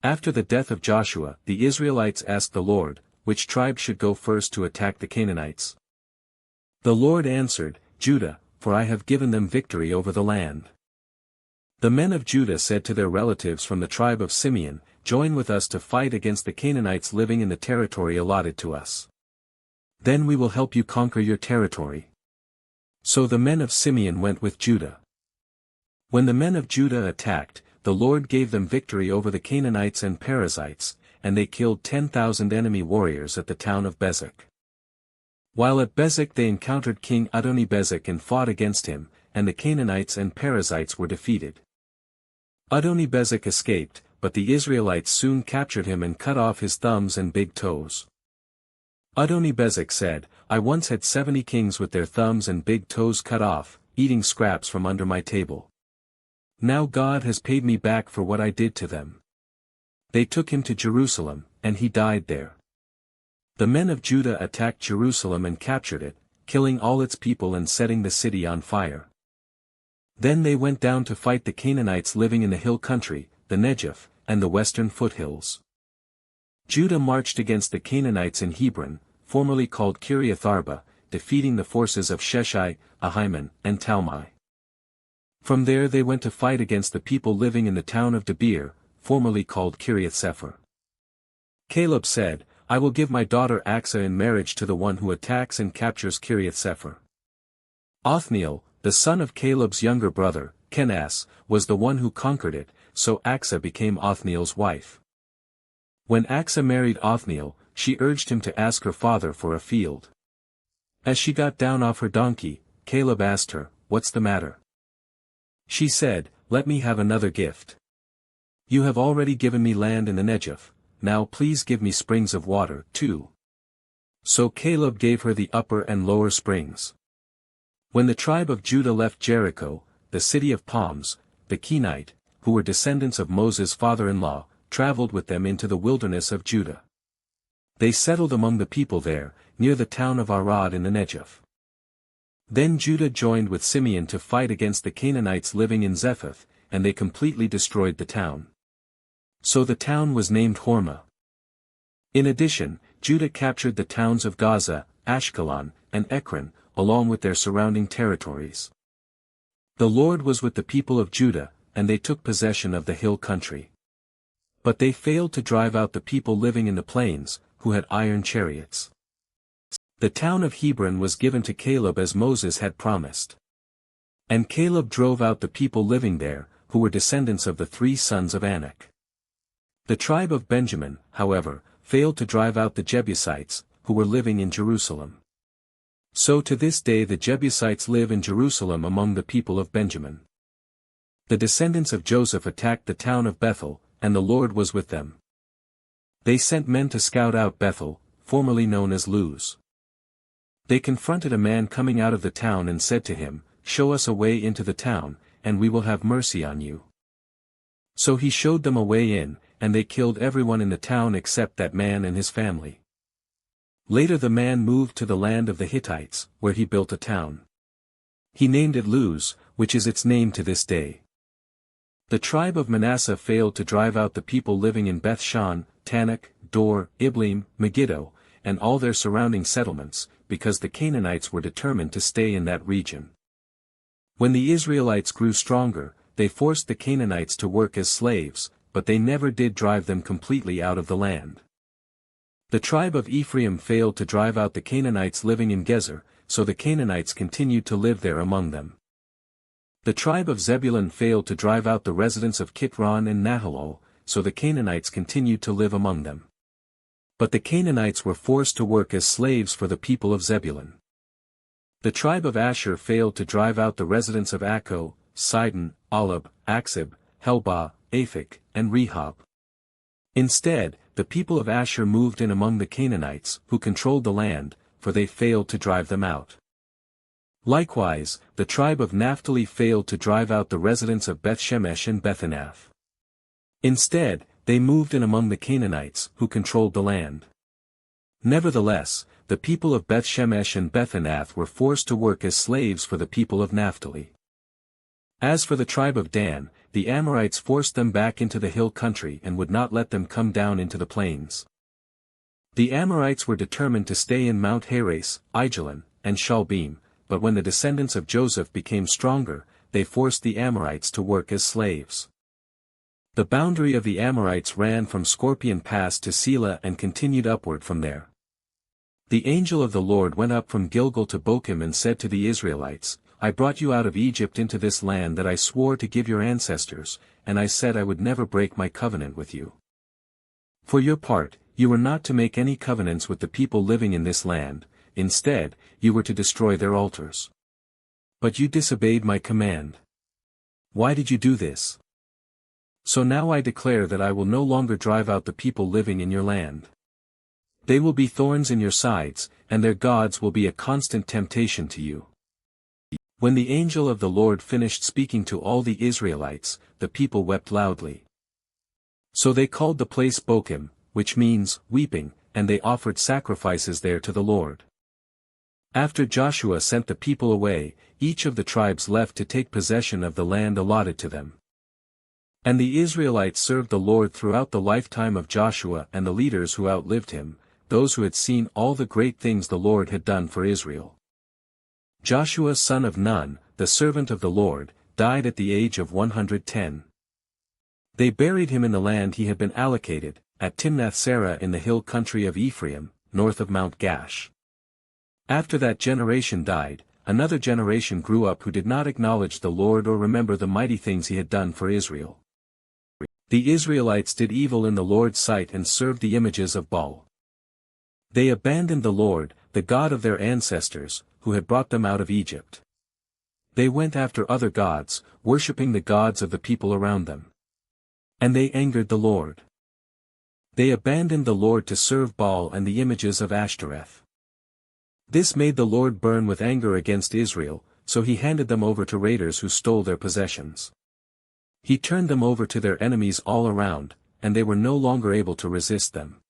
After the death of Joshua, the Israelites asked the Lord, which tribe should go first to attack the Canaanites. The Lord answered, Judah, for I have given them victory over the land. The men of Judah said to their relatives from the tribe of Simeon, Join with us to fight against the Canaanites living in the territory allotted to us. Then we will help you conquer your territory. So the men of Simeon went with Judah. When the men of Judah attacked, the Lord gave them victory over the Canaanites and Perizzites, and they killed 10,000 enemy warriors at the town of Bezek. While at Bezek they encountered King Adoni-Bezek and fought against him, and the Canaanites and Perizzites were defeated. Adoni-Bezek escaped, but the Israelites soon captured him and cut off his thumbs and big toes. Adoni-Bezek said, I once had 70 kings with their thumbs and big toes cut off, eating scraps from under my table. Now God has paid me back for what I did to them. They took him to Jerusalem, and he died there. The men of Judah attacked Jerusalem and captured it, killing all its people and setting the city on fire. Then they went down to fight the Canaanites living in the hill country, the Negev, and the western foothills. Judah marched against the Canaanites in Hebron, formerly called Kiriath-arba, defeating the forces of Sheshai, Ahiman, and Talmai. From there they went to fight against the people living in the town of Debir, formerly called Kiriath-Sepher. Caleb said, I will give my daughter Achsah in marriage to the one who attacks and captures Kiriath-Sepher. Othniel, the son of Caleb's younger brother, Kenaz, was the one who conquered it, so Achsah became Othniel's wife. When Achsah married Othniel, she urged him to ask her father for a field. As she got down off her donkey, Caleb asked her, What's the matter? She said, Let me have another gift. You have already given me land in the Negev, now please give me springs of water, too. So Caleb gave her the upper and lower springs. When the tribe of Judah left Jericho, the city of palms, the Kenite, who were descendants of Moses' father-in-law, traveled with them into the wilderness of Judah. They settled among the people there, near the town of Arad in the Negev. Then Judah joined with Simeon to fight against the Canaanites living in Zephath, and they completely destroyed the town. So the town was named Hormah. In addition, Judah captured the towns of Gaza, Ashkelon, and Ekron, along with their surrounding territories. The Lord was with the people of Judah, and they took possession of the hill country. But they failed to drive out the people living in the plains, who had iron chariots. The town of Hebron was given to Caleb as Moses had promised. And Caleb drove out the people living there, who were descendants of the 3 sons of Anak. The tribe of Benjamin, however, failed to drive out the Jebusites, who were living in Jerusalem. So to this day the Jebusites live in Jerusalem among the people of Benjamin. The descendants of Joseph attacked the town of Bethel, and the Lord was with them. They sent men to scout out Bethel, formerly known as Luz. They confronted a man coming out of the town and said to him, Show us a way into the town, and we will have mercy on you. So he showed them a way in, and they killed everyone in the town except that man and his family. Later the man moved to the land of the Hittites, where he built a town. He named it Luz, which is its name to this day. The tribe of Manasseh failed to drive out the people living in Beth-shan, Tanakh, Dor, Ibleam, Megiddo, and all their surrounding settlements, because the Canaanites were determined to stay in that region. When the Israelites grew stronger, they forced the Canaanites to work as slaves, but they never did drive them completely out of the land. The tribe of Ephraim failed to drive out the Canaanites living in Gezer, so the Canaanites continued to live there among them. The tribe of Zebulun failed to drive out the residents of Kitron and Nahalol, so the Canaanites continued to live among them. But the Canaanites were forced to work as slaves for the people of Zebulun. The tribe of Asher failed to drive out the residents of Akko, Sidon, Olab, Aksib, Helbah, Aphik, and Rehob. Instead, the people of Asher moved in among the Canaanites, who controlled the land, for they failed to drive them out. Likewise, the tribe of Naphtali failed to drive out the residents of Beth-Shemesh and Bethanath. Instead, they moved in among the Canaanites, who controlled the land. Nevertheless, the people of Beth-Shemesh and Bethanath were forced to work as slaves for the people of Naphtali. As for the tribe of Dan, the Amorites forced them back into the hill country and would not let them come down into the plains. The Amorites were determined to stay in Mount Heres, Aijalon, and Shalbim, but when the descendants of Joseph became stronger, they forced the Amorites to work as slaves. The boundary of the Amorites ran from Scorpion Pass to Selah and continued upward from there. The angel of the Lord went up from Gilgal to Bochim and said to the Israelites, I brought you out of Egypt into this land that I swore to give your ancestors, and I said I would never break my covenant with you. For your part, you were not to make any covenants with the people living in this land, instead, you were to destroy their altars. But you disobeyed my command. Why did you do this? So now I declare that I will no longer drive out the people living in your land. They will be thorns in your sides, and their gods will be a constant temptation to you. When the angel of the Lord finished speaking to all the Israelites, the people wept loudly. So they called the place Bochim, which means, weeping, and they offered sacrifices there to the Lord. After Joshua sent the people away, each of the tribes left to take possession of the land allotted to them. And the Israelites served the Lord throughout the lifetime of Joshua and the leaders who outlived him, those who had seen all the great things the Lord had done for Israel. Joshua son of Nun, the servant of the Lord, died at the age of 110. They buried him in the land he had been allocated, at Timnath-Serah in the hill country of Ephraim, north of Mount Gash. After that generation died, another generation grew up who did not acknowledge the Lord or remember the mighty things he had done for Israel. The Israelites did evil in the Lord's sight and served the images of Baal. They abandoned the Lord, the God of their ancestors, who had brought them out of Egypt. They went after other gods, worshipping the gods of the people around them. And they angered the Lord. They abandoned the Lord to serve Baal and the images of Ashtoreth. This made the Lord burn with anger against Israel, so he handed them over to raiders who stole their possessions. He turned them over to their enemies all around, and they were no longer able to resist them.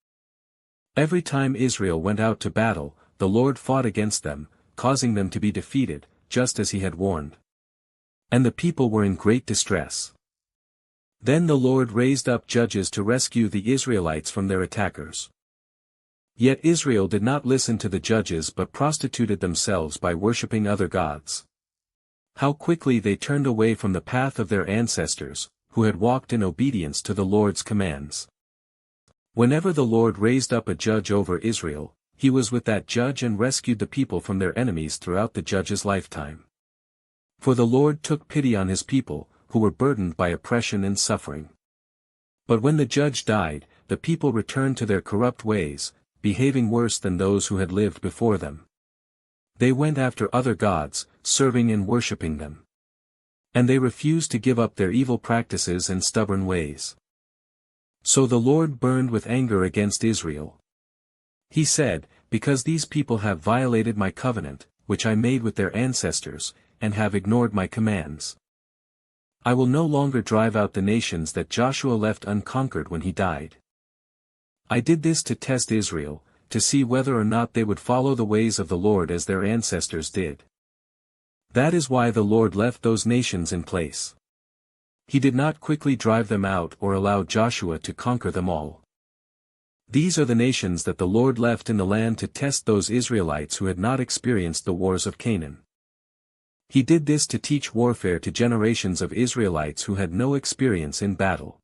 Every time Israel went out to battle, the Lord fought against them, causing them to be defeated, just as he had warned. And the people were in great distress. Then the Lord raised up judges to rescue the Israelites from their attackers. Yet Israel did not listen to the judges but prostituted themselves by worshipping other gods. How quickly they turned away from the path of their ancestors, who had walked in obedience to the Lord's commands. Whenever the Lord raised up a judge over Israel, he was with that judge and rescued the people from their enemies throughout the judge's lifetime. For the Lord took pity on his people, who were burdened by oppression and suffering. But when the judge died, the people returned to their corrupt ways, behaving worse than those who had lived before them. They went after other gods, serving and worshipping them. And they refused to give up their evil practices and stubborn ways. So the Lord burned with anger against Israel. He said, because these people have violated my covenant, which I made with their ancestors, and have ignored my commands, I will no longer drive out the nations that Joshua left unconquered when he died. I did this to test Israel, to see whether or not they would follow the ways of the Lord as their ancestors did. That is why the Lord left those nations in place. He did not quickly drive them out or allow Joshua to conquer them all. These are the nations that the Lord left in the land to test those Israelites who had not experienced the wars of Canaan. He did this to teach warfare to generations of Israelites who had no experience in battle.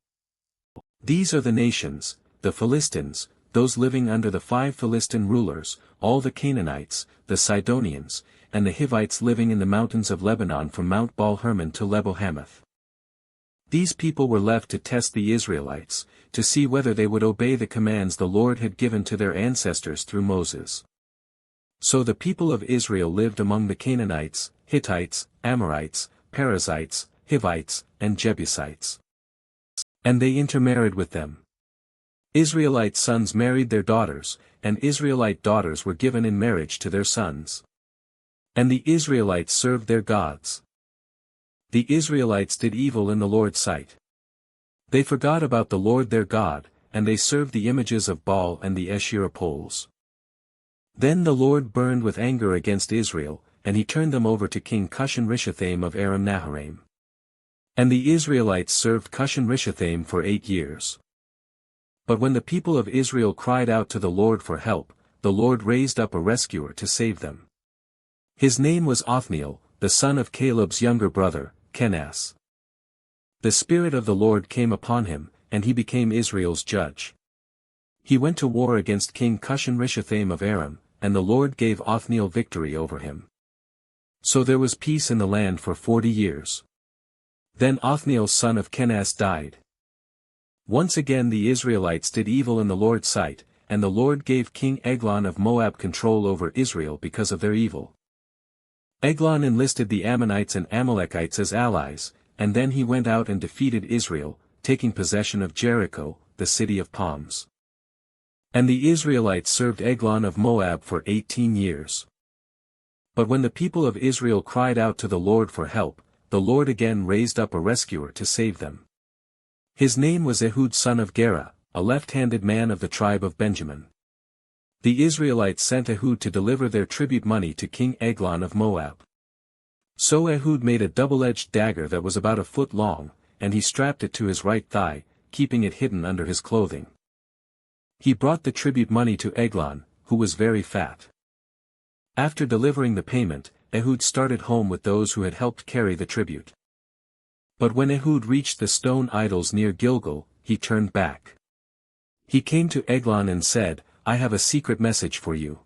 These are the nations, the Philistines, those living under the 5 Philistine rulers, all the Canaanites, the Sidonians, and the Hivites living in the mountains of Lebanon from Mount Baal-Hermon to Lebo-Hamath. These people were left to test the Israelites, to see whether they would obey the commands the Lord had given to their ancestors through Moses. So the people of Israel lived among the Canaanites, Hittites, Amorites, Perizzites, Hivites, and Jebusites. And they intermarried with them. Israelite sons married their daughters, and Israelite daughters were given in marriage to their sons. And the Israelites served their gods. The Israelites did evil in the Lord's sight. They forgot about the Lord their God, and they served the images of Baal and the Asherah poles. Then the Lord burned with anger against Israel, and he turned them over to King Cushan-Rishathaim of Aram-Naharaim. And the Israelites served Cushan-Rishathaim for 8 years. But when the people of Israel cried out to the Lord for help, the Lord raised up a rescuer to save them. His name was Othniel, the son of Caleb's younger brother, Kenaz. The Spirit of the Lord came upon him, and he became Israel's judge. He went to war against King Cushan-Rishathaim of Aram, and the Lord gave Othniel victory over him. So there was peace in the land for 40 years. Then Othniel son of Kenaz died. Once again the Israelites did evil in the Lord's sight, and the Lord gave King Eglon of Moab control over Israel because of their evil. Eglon enlisted the Ammonites and Amalekites as allies, and then he went out and defeated Israel, taking possession of Jericho, the city of palms. And the Israelites served Eglon of Moab for 18 years. But when the people of Israel cried out to the Lord for help, the Lord again raised up a rescuer to save them. His name was Ehud son of Gera, a left-handed man of the tribe of Benjamin. The Israelites sent Ehud to deliver their tribute money to King Eglon of Moab. So Ehud made a double-edged dagger that was about a foot long, and he strapped it to his right thigh, keeping it hidden under his clothing. He brought the tribute money to Eglon, who was very fat. After delivering the payment, Ehud started home with those who had helped carry the tribute. But when Ehud reached the stone idols near Gilgal, he turned back. He came to Eglon and said, "I have a secret message for you."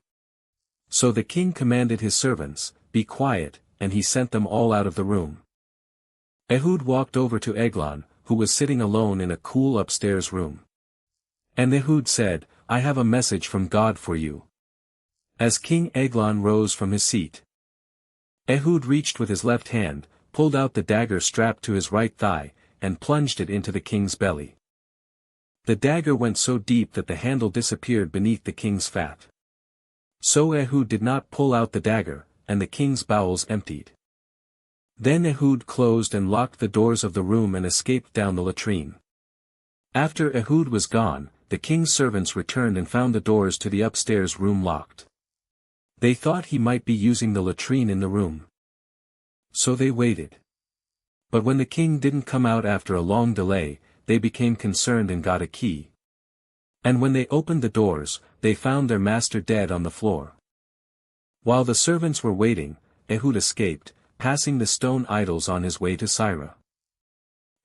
So the king commanded his servants, "Be quiet," and he sent them all out of the room. Ehud walked over to Eglon, who was sitting alone in a cool upstairs room. And Ehud said, "I have a message from God for you." As King Eglon rose from his seat, Ehud reached with his left hand, pulled out the dagger strapped to his right thigh, and plunged it into the king's belly. The dagger went so deep that the handle disappeared beneath the king's fat. So Ehud did not pull out the dagger, and the king's bowels emptied. Then Ehud closed and locked the doors of the room and escaped down the latrine. After Ehud was gone, the king's servants returned and found the doors to the upstairs room locked. They thought he might be using the latrine in the room. So they waited. But when the king didn't come out after a long delay, they became concerned and got a key. And when they opened the doors, they found their master dead on the floor. While the servants were waiting, Ehud escaped, passing the stone idols on his way to Sirah.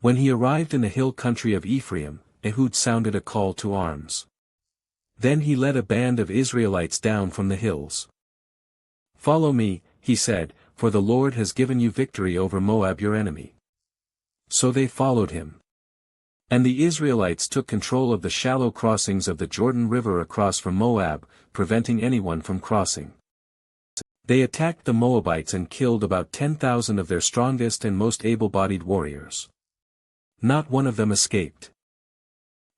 When he arrived in the hill country of Ephraim, Ehud sounded a call to arms. Then he led a band of Israelites down from the hills. "Follow me," he said, "for the Lord has given you victory over Moab your enemy." So they followed him. And the Israelites took control of the shallow crossings of the Jordan River across from Moab, preventing anyone from crossing. They attacked the Moabites and killed about 10,000 of their strongest and most able-bodied warriors. Not one of them escaped.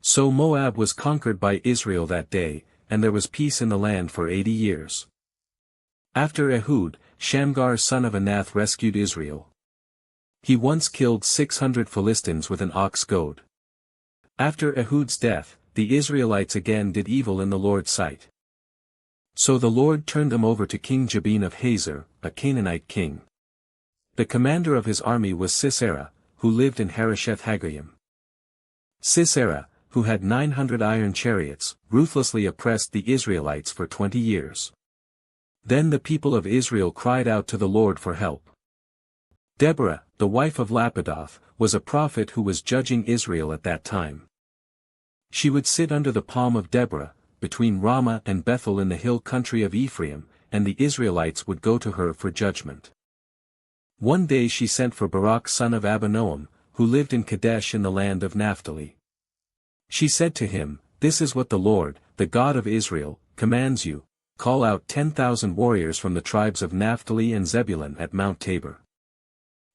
So Moab was conquered by Israel that day, and there was peace in the land for 80 years. After Ehud, Shamgar son of Anath rescued Israel. He once killed 600 Philistines with an ox goad. After Ehud's death, the Israelites again did evil in the Lord's sight. So the Lord turned them over to King Jabin of Hazor, a Canaanite king. The commander of his army was Sisera, who lived in Harosheth Hagoyim. Sisera, who had 900 iron chariots, ruthlessly oppressed the Israelites for 20 years. Then the people of Israel cried out to the Lord for help. Deborah, the wife of Lapidoth, was a prophet who was judging Israel at that time. She would sit under the palm of Deborah, between Ramah and Bethel in the hill country of Ephraim, and the Israelites would go to her for judgment. One day she sent for Barak son of Abinoam, who lived in Kadesh in the land of Naphtali. She said to him, "This is what the Lord, the God of Israel, commands you, call out 10,000 warriors from the tribes of Naphtali and Zebulun at Mount Tabor.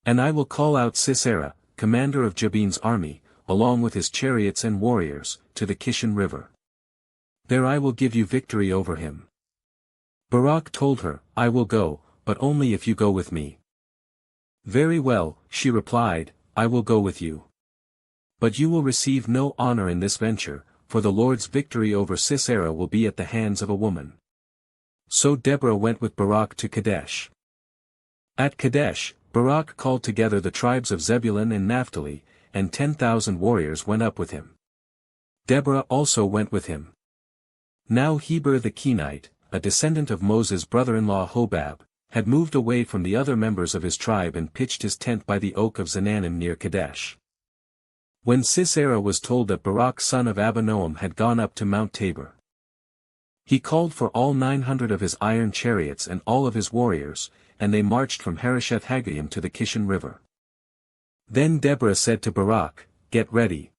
And I will call out Sisera, commander of Jabin's army, along with his chariots and warriors, to the Kishon River. There I will give you victory over him." Barak told her, "I will go, but only if you go with me." "Very well," she replied, "I will go with you. But you will receive no honor in this venture, for the Lord's victory over Sisera will be at the hands of a woman." So Deborah went with Barak to Kadesh. At Kadesh, Barak called together the tribes of Zebulun and Naphtali, and 10,000 warriors went up with him. Deborah also went with him. Now Heber the Kenite, a descendant of Moses' brother-in-law Hobab, had moved away from the other members of his tribe and pitched his tent by the oak of Zananim near Kadesh. When Sisera was told that Barak son of Abinoam had gone up to Mount Tabor, he called for all 900 of his iron chariots and all of his warriors, and they marched from Harosheth-Hagoyim to the Kishon River. Then Deborah said to Barak, "Get ready.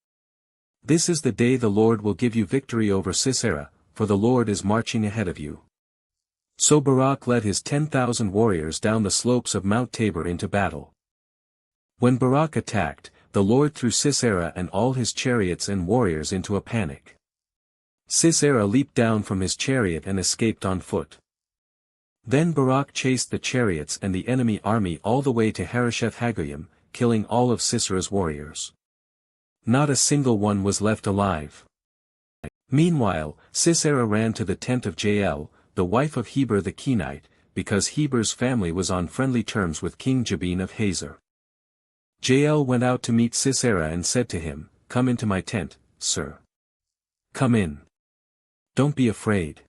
This is the day the Lord will give you victory over Sisera, for the Lord is marching ahead of you." So Barak led his 10,000 warriors down the slopes of Mount Tabor into battle. When Barak attacked, the Lord threw Sisera and all his chariots and warriors into a panic. Sisera leaped down from his chariot and escaped on foot. Then Barak chased the chariots and the enemy army all the way to Harosheth-Hagoyim, killing all of Sisera's warriors. Not a single one was left alive. Meanwhile, Sisera ran to the tent of Jael, the wife of Heber the Kenite, because Heber's family was on friendly terms with King Jabin of Hazor. Jael went out to meet Sisera and said to him, "Come into my tent, sir. Come in. Don't be afraid."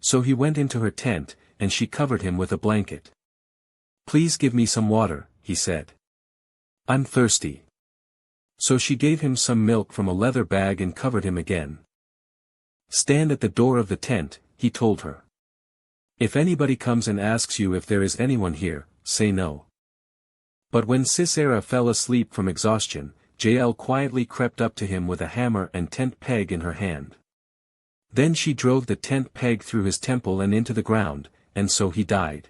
So he went into her tent, and she covered him with a blanket. "Please give me some water," he said. "I'm thirsty." So she gave him some milk from a leather bag and covered him again. "Stand at the door of the tent," he told her. "If anybody comes and asks you if there is anyone here, say no." But when Sisera fell asleep from exhaustion, Jael quietly crept up to him with a hammer and tent peg in her hand. Then she drove the tent peg through his temple and into the ground, and so he died.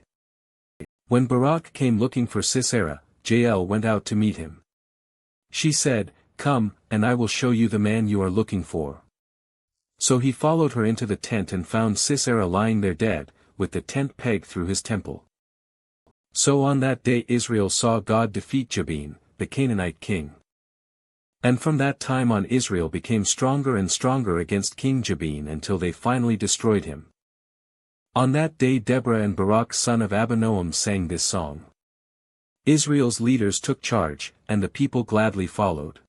When Barak came looking for Sisera, Jael went out to meet him. She said, "Come, and I will show you the man you are looking for." So he followed her into the tent and found Sisera lying there dead, with the tent peg through his temple. So on that day Israel saw God defeat Jabin, the Canaanite king. And from that time on Israel became stronger and stronger against King Jabin until they finally destroyed him. On that day Deborah and Barak son of Abinoam sang this song. Israel's leaders took charge, and the people gladly followed.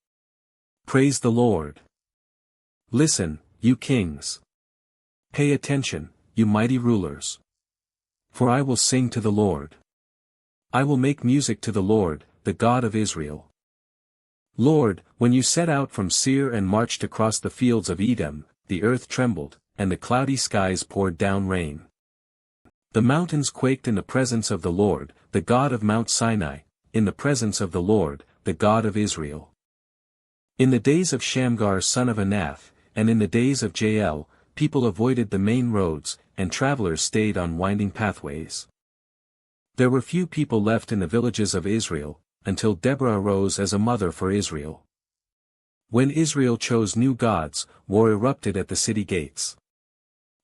Praise the Lord. Listen, you kings. Pay attention, you mighty rulers. For I will sing to the Lord. I will make music to the Lord, the God of Israel. Lord, when you set out from Seir and marched across the fields of Edom, the earth trembled, and the cloudy skies poured down rain. The mountains quaked in the presence of the Lord, the God of Mount Sinai, in the presence of the Lord, the God of Israel. In the days of Shamgar son of Anath, and in the days of Jael, people avoided the main roads, and travelers stayed on winding pathways. There were few people left in the villages of Israel, until Deborah arose as a mother for Israel. When Israel chose new gods, war erupted at the city gates.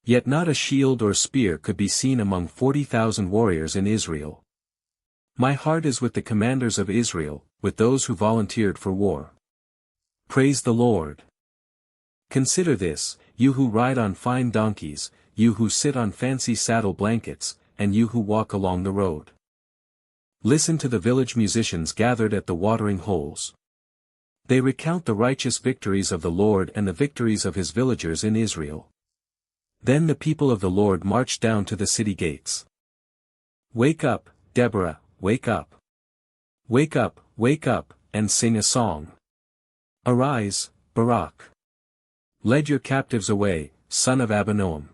Yet not a shield or spear could be seen among 40,000 warriors in Israel. My heart is with the commanders of Israel, with those who volunteered for war. Praise the Lord. Consider this, you who ride on fine donkeys, you who sit on fancy saddle blankets, and you who walk along the road. Listen to the village musicians gathered at the watering holes. They recount the righteous victories of the Lord and the victories of his villagers in Israel. Then the people of the Lord marched down to the city gates. Wake up, Deborah, wake up. Wake up, and sing a song. Arise, Barak. Lead your captives away, son of Abinoam.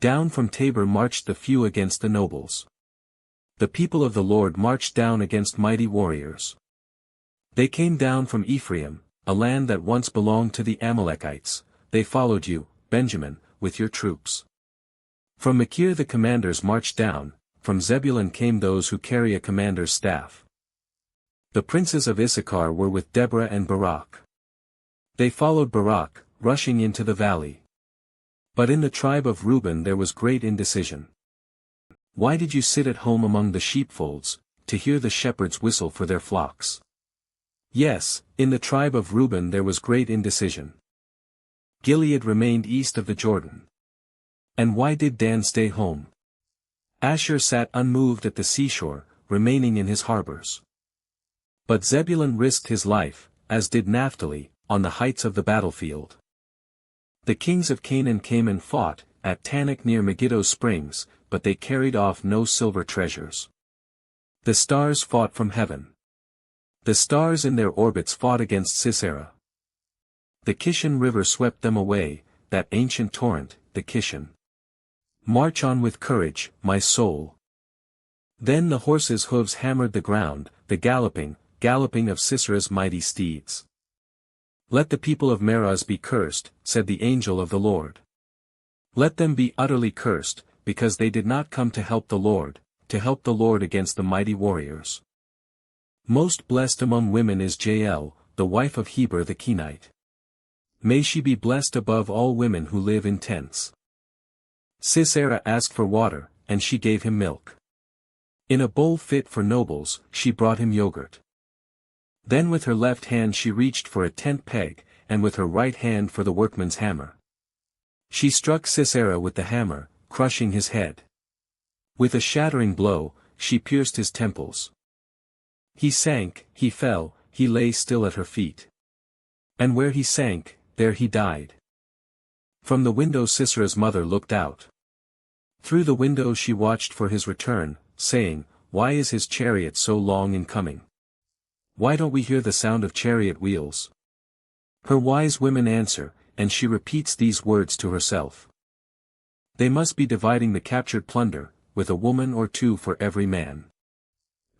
Down from Tabor marched the few against the nobles. The people of the Lord marched down against mighty warriors. They came down from Ephraim, a land that once belonged to the Amalekites. They followed you, Benjamin, with your troops. From Machir the commanders marched down, from Zebulun came those who carry a commander's staff. The princes of Issachar were with Deborah and Barak. They followed Barak, rushing into the valley. But in the tribe of Reuben there was great indecision. Why did you sit at home among the sheepfolds, to hear the shepherds whistle for their flocks? Yes, in the tribe of Reuben there was great indecision. Gilead remained east of the Jordan. And why did Dan stay home? Asher sat unmoved at the seashore, remaining in his harbors. But Zebulun risked his life, as did Naphtali, on the heights of the battlefield. The kings of Canaan came and fought, at Tanakh near Megiddo springs, but they carried off no silver treasures. The stars fought from heaven. The stars in their orbits fought against Sisera. The Kishon River swept them away, that ancient torrent, the Kishon. March on with courage, my soul. Then the horses' hooves hammered the ground, the galloping of Sisera's mighty steeds. Let the people of Meroz be cursed, said the angel of the Lord. Let them be utterly cursed, because they did not come to help the Lord against the mighty warriors. Most blessed among women is Jael, the wife of Heber the Kenite. May she be blessed above all women who live in tents. Sisera asked for water, and she gave him milk. In a bowl fit for nobles, she brought him yogurt. Then with her left hand she reached for a tent peg, and with her right hand for the workman's hammer. She struck Sisera with the hammer, crushing his head. With a shattering blow, she pierced his temples. He sank, he fell, he lay still at her feet. And where he sank, there he died. From the window Sisera's mother looked out. Through the window she watched for his return, saying, "Why is his chariot so long in coming? Why don't we hear the sound of chariot wheels?" Her wise women answer, and she repeats these words to herself. They must be dividing the captured plunder, with a woman or two for every man.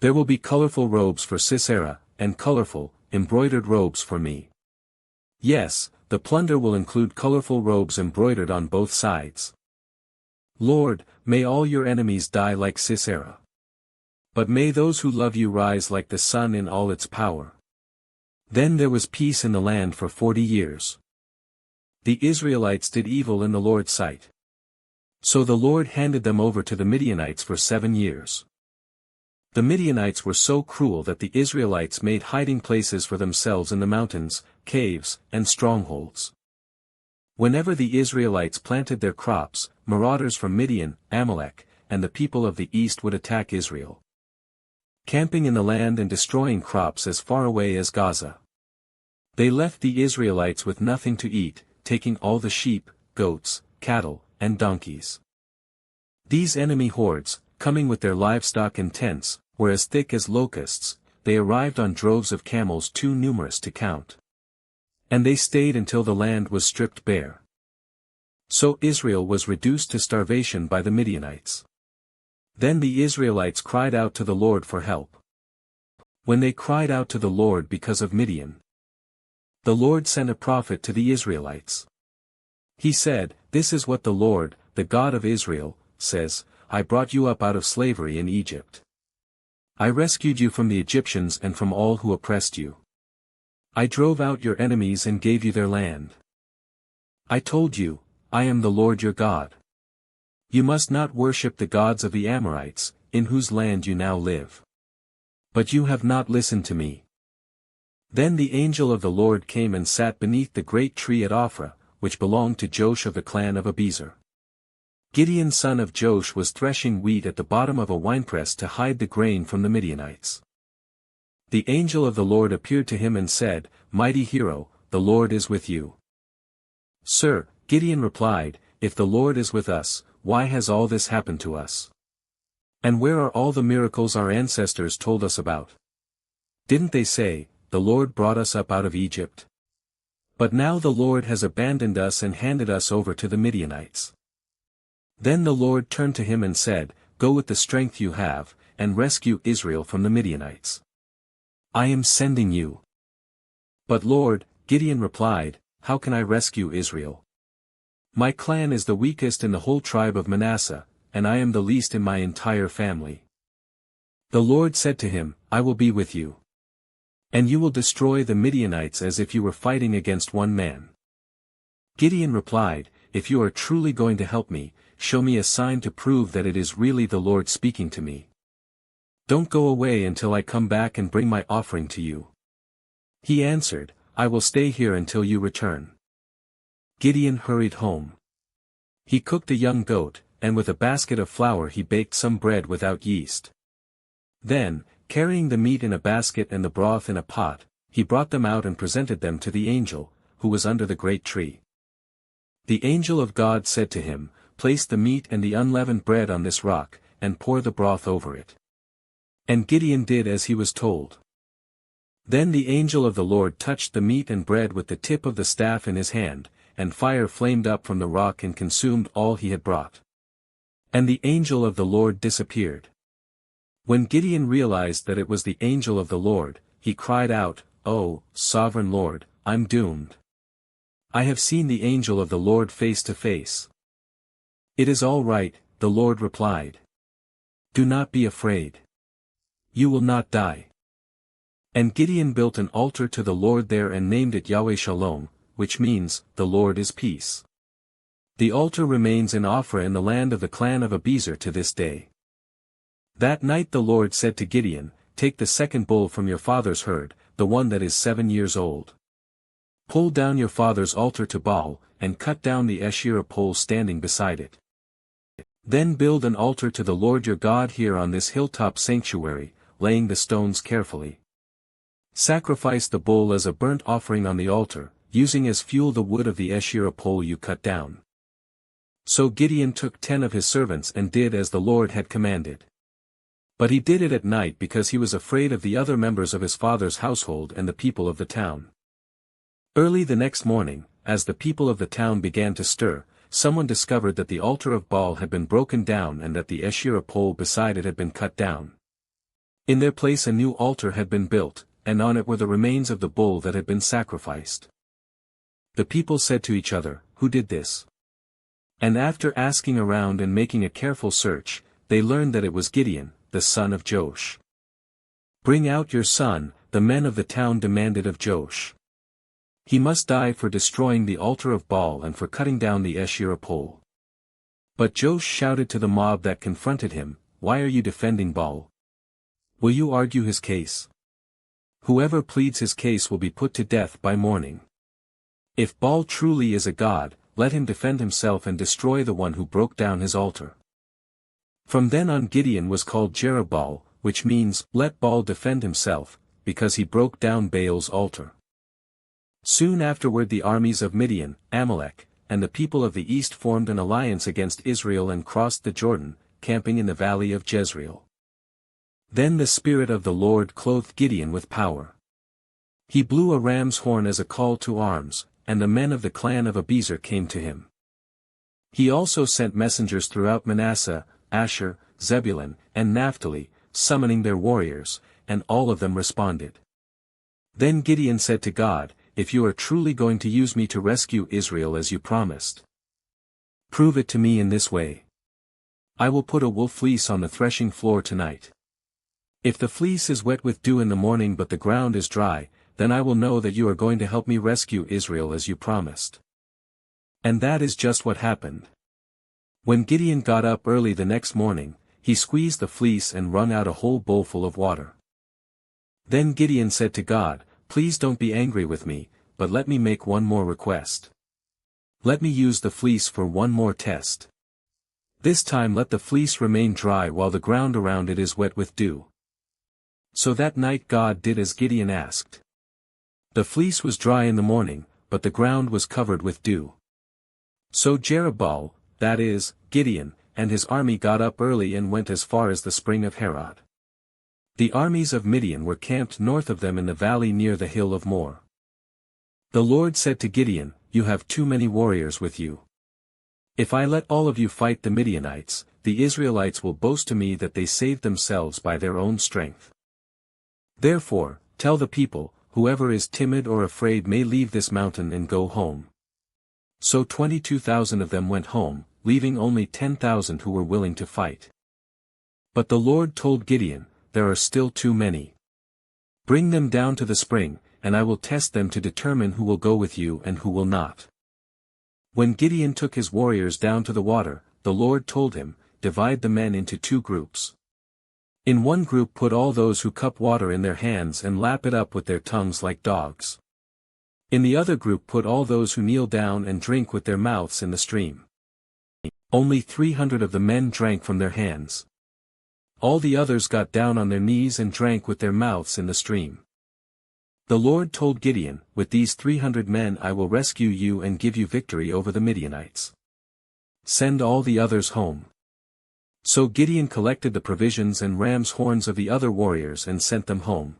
There will be colorful robes for Sisera, and colorful, embroidered robes for me. Yes, the plunder will include colorful robes embroidered on both sides. Lord, may all your enemies die like Sisera. But may those who love you rise like the sun in all its power. Then there was peace in the land for 40 years. The Israelites did evil in the Lord's sight. So the Lord handed them over to the Midianites for 7 years. The Midianites were so cruel that the Israelites made hiding places for themselves in the mountains, caves, and strongholds. Whenever the Israelites planted their crops, marauders from Midian, Amalek, and the people of the east would attack Israel, camping in the land and destroying crops as far away as Gaza. They left the Israelites with nothing to eat, taking all the sheep, goats, cattle, and donkeys. These enemy hordes, coming with their livestock and tents, were as thick as locusts. They arrived on droves of camels too numerous to count. And they stayed until the land was stripped bare. So Israel was reduced to starvation by the Midianites. Then the Israelites cried out to the Lord for help. When they cried out to the Lord because of Midian, the Lord sent a prophet to the Israelites. He said, "This is what the Lord, the God of Israel, says, I brought you up out of slavery in Egypt. I rescued you from the Egyptians and from all who oppressed you. I drove out your enemies and gave you their land. I told you, I am the Lord your God. You must not worship the gods of the Amorites, in whose land you now live. But you have not listened to me." Then the angel of the Lord came and sat beneath the great tree at Ophrah, which belonged to Joash of the clan of Abiezer. Gideon son of Joash was threshing wheat at the bottom of a winepress to hide the grain from the Midianites. The angel of the Lord appeared to him and said, "Mighty hero, the Lord is with you." "Sir," Gideon replied, "if the Lord is with us, why has all this happened to us? And where are all the miracles our ancestors told us about? Didn't they say, 'The Lord brought us up out of Egypt'? But now the Lord has abandoned us and handed us over to the Midianites." Then the Lord turned to him and said, "Go with the strength you have, and rescue Israel from the Midianites. I am sending you." "But Lord," Gideon replied, "how can I rescue Israel? My clan is the weakest in the whole tribe of Manasseh, and I am the least in my entire family." The Lord said to him, "I will be with you. And you will destroy the Midianites as if you were fighting against one man." Gideon replied, "If you are truly going to help me, show me a sign to prove that it is really the Lord speaking to me. Don't go away until I come back and bring my offering to you." He answered, "I will stay here until you return." Gideon hurried home. He cooked a young goat, and with a basket of flour he baked some bread without yeast. Then, carrying the meat in a basket and the broth in a pot, he brought them out and presented them to the angel, who was under the great tree. The angel of God said to him, "Place the meat and the unleavened bread on this rock, and pour the broth over it." And Gideon did as he was told. Then the angel of the Lord touched the meat and bread with the tip of the staff in his hand, and fire flamed up from the rock and consumed all he had brought. And the angel of the Lord disappeared. When Gideon realized that it was the angel of the Lord, he cried out, "Oh, sovereign Lord, I'm doomed. I have seen the angel of the Lord face to face." "It is all right," the Lord replied. "Do not be afraid. You will not die." And Gideon built an altar to the Lord there and named it Yahweh Shalom, which means, "The Lord is peace." The altar remains in Ophrah in the land of the clan of Abiezer to this day. That night the Lord said to Gideon, "Take the second bull from your father's herd, the one that is 7 years old. Pull down your father's altar to Baal, and cut down the Asherah pole standing beside it. Then build an altar to the Lord your God here on this hilltop sanctuary, laying the stones carefully. Sacrifice the bull as a burnt offering on the altar, using as fuel the wood of the Asherah pole you cut down." So Gideon took 10 of his servants and did as the Lord had commanded. But he did it at night because he was afraid of the other members of his father's household and the people of the town. Early the next morning, as the people of the town began to stir, someone discovered that the altar of Baal had been broken down and that the Asherah pole beside it had been cut down. In their place a new altar had been built, and on it were the remains of the bull that had been sacrificed. The people said to each other, "Who did this?" And after asking around and making a careful search, they learned that it was Gideon, the son of Joash. "Bring out your son," the men of the town demanded of Joash. "He must die for destroying the altar of Baal and for cutting down the Asherah pole." But Joash shouted to the mob that confronted him, "Why are you defending Baal? Will you argue his case? Whoever pleads his case will be put to death by morning. If Baal truly is a god, let him defend himself and destroy the one who broke down his altar." From then on Gideon was called Jerubbaal, which means, "Let Baal defend himself," because he broke down Baal's altar. Soon afterward the armies of Midian, Amalek, and the people of the east formed an alliance against Israel and crossed the Jordan, camping in the valley of Jezreel. Then the Spirit of the Lord clothed Gideon with power. He blew a ram's horn as a call to arms, and the men of the clan of Abiezer came to him. He also sent messengers throughout Manasseh, Asher, Zebulun, and Naphtali, summoning their warriors, and all of them responded. Then Gideon said to God, "If you are truly going to use me to rescue Israel as you promised, prove it to me in this way. I will put a wool fleece on the threshing floor tonight. If the fleece is wet with dew in the morning but the ground is dry, then I will know that you are going to help me rescue Israel as you promised." And that is just what happened. When Gideon got up early the next morning, he squeezed the fleece and wrung out a whole bowl full of water. Then Gideon said to God, "Please don't be angry with me, but let me make one more request. Let me use the fleece for one more test. This time let the fleece remain dry while the ground around it is wet with dew." So that night God did as Gideon asked. The fleece was dry in the morning, but the ground was covered with dew. So Jerubbaal, that is, Gideon, and his army got up early and went as far as the spring of Harod. The armies of Midian were camped north of them in the valley near the hill of Moreh. The Lord said to Gideon, "You have too many warriors with you. If I let all of you fight the Midianites, the Israelites will boast to me that they saved themselves by their own strength. Therefore, tell the people, whoever is timid or afraid may leave this mountain and go home." So 22,000 of them went home, leaving only 10,000 who were willing to fight. But the Lord told Gideon, "There are still too many. Bring them down to the spring, and I will test them to determine who will go with you and who will not." When Gideon took his warriors down to the water, the Lord told him, "Divide the men into 2 groups. In one group put all those who cup water in their hands and lap it up with their tongues like dogs. In the other group put all those who kneel down and drink with their mouths in the stream." Only 300 of the men drank from their hands. All the others got down on their knees and drank with their mouths in the stream. The Lord told Gideon, with these 300 men I will rescue you and give you victory over the Midianites. Send all the others home. So Gideon collected the provisions and ram's horns of the other warriors and sent them home.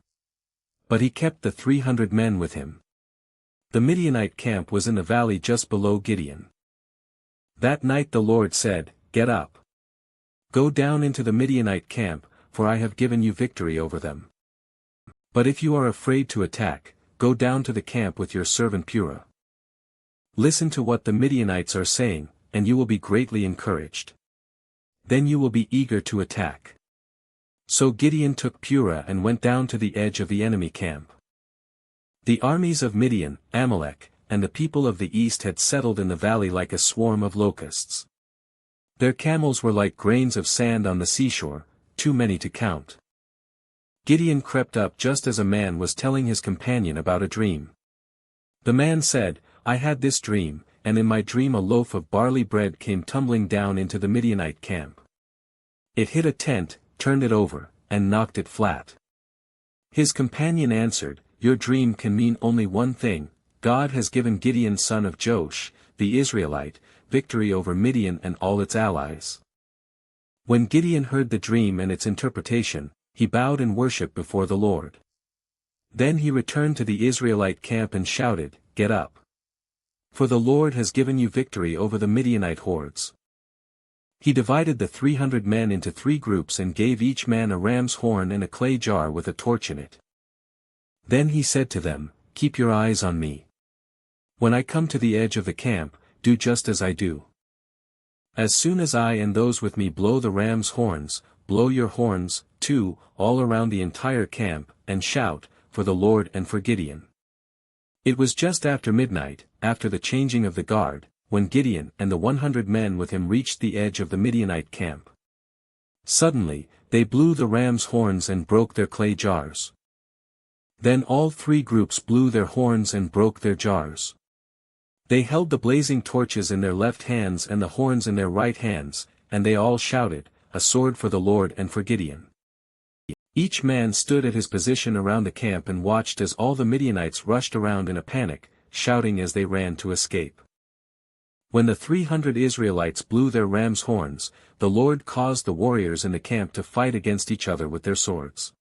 But he kept the 300 men with him. The Midianite camp was in the valley just below Gideon. That night the Lord said, Get up. Go down into the Midianite camp, for I have given you victory over them. But if you are afraid to attack, go down to the camp with your servant Purah. Listen to what the Midianites are saying, and you will be greatly encouraged. Then you will be eager to attack. So Gideon took Purah and went down to the edge of the enemy camp. The armies of Midian, Amalek, and the people of the east had settled in the valley like a swarm of locusts. Their camels were like grains of sand on the seashore, too many to count. Gideon crept up just as a man was telling his companion about a dream. The man said, I had this dream, and in my dream a loaf of barley bread came tumbling down into the Midianite camp. It hit a tent, turned it over, and knocked it flat. His companion answered, Your dream can mean only one thing: God has given Gideon son of Joash, the Israelite, victory over Midian and all its allies. When Gideon heard the dream and its interpretation, he bowed in worship before the Lord. Then he returned to the Israelite camp and shouted, Get up. For the Lord has given you victory over the Midianite hordes. He divided the 300 men into 3 groups and gave each man a ram's horn and a clay jar with a torch in it. Then he said to them, Keep your eyes on me. When I come to the edge of the camp, do just as I do. As soon as I and those with me blow the ram's horns, blow your horns, too, all around the entire camp, and shout, for the Lord and for Gideon. It was just after midnight, after the changing of the guard, when Gideon and the 100 men with him reached the edge of the Midianite camp. Suddenly, they blew the ram's horns and broke their clay jars. Then all 3 groups blew their horns and broke their jars. They held the blazing torches in their left hands and the horns in their right hands, and they all shouted, A sword for the Lord and for Gideon. Each man stood at his position around the camp and watched as all the Midianites rushed around in a panic, shouting as they ran to escape. When the 300 Israelites blew their ram's horns, the Lord caused the warriors in the camp to fight against each other with their swords.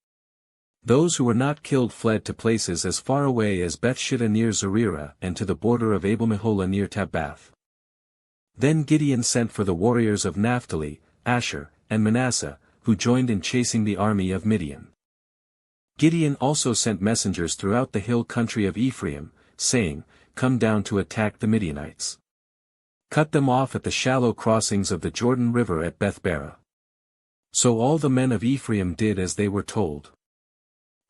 Those who were not killed fled to places as far away as Bethshittah near Zererah and to the border of Abel-meholah near Tabbath. Then Gideon sent for the warriors of Naphtali, Asher, and Manasseh, who joined in chasing the army of Midian. Gideon also sent messengers throughout the hill country of Ephraim, saying, Come down to attack the Midianites. Cut them off at the shallow crossings of the Jordan River at Bethbara. So all the men of Ephraim did as they were told.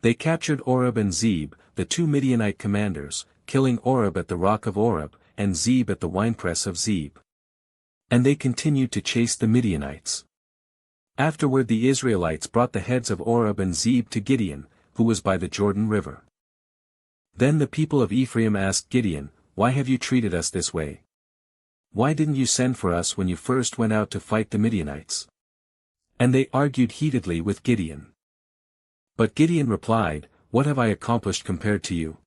They captured Oreb and Zeb, the 2 Midianite commanders, killing Oreb at the rock of Oreb, and Zeb at the winepress of Zeb. And they continued to chase the Midianites. Afterward the Israelites brought the heads of Oreb and Zeb to Gideon, who was by the Jordan River. Then the people of Ephraim asked Gideon, Why have you treated us this way? Why didn't you send for us when you first went out to fight the Midianites? And they argued heatedly with Gideon. But Gideon replied, What have I accomplished compared to you?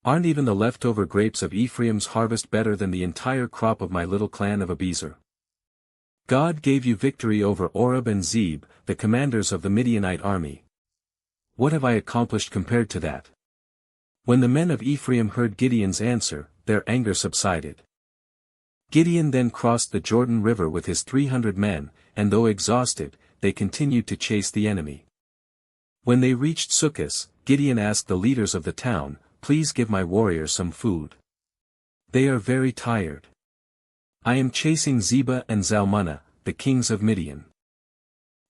Aren't even the leftover grapes of Ephraim's harvest better than the entire crop of my little clan of Abiezer? God gave you victory over Oreb and Zeb, the commanders of the Midianite army. What have I accomplished compared to that? When the men of Ephraim heard Gideon's answer, their anger subsided. Gideon then crossed the Jordan River with his 300 men, and though exhausted, they continued to chase the enemy. When they reached Succos, Gideon asked the leaders of the town, Please give my warriors some food. They are very tired. I am chasing Zebah and Zalmunna, the kings of Midian.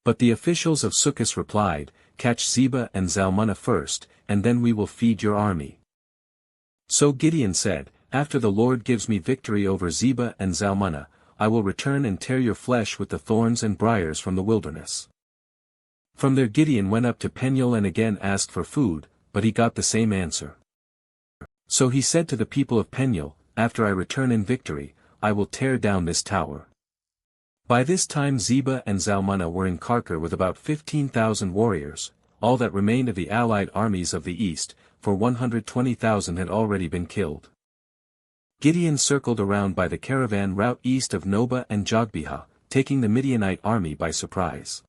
But the officials of Succos replied, Catch Zebah and Zalmunna first, and then we will feed your army. So Gideon said, After the Lord gives me victory over Zebah and Zalmunna, I will return and tear your flesh with the thorns and briars from the wilderness. From there Gideon went up to Peniel and again asked for food, but he got the same answer. So he said to the people of Peniel, After I return in victory, I will tear down this tower. By this time Zebah and Zalmunna were in Karkar with about 15,000 warriors, all that remained of the allied armies of the east, for 120,000 had already been killed. Gideon circled around by the caravan route east of Nobah and Jogbehah, taking the Midianite army by surprise.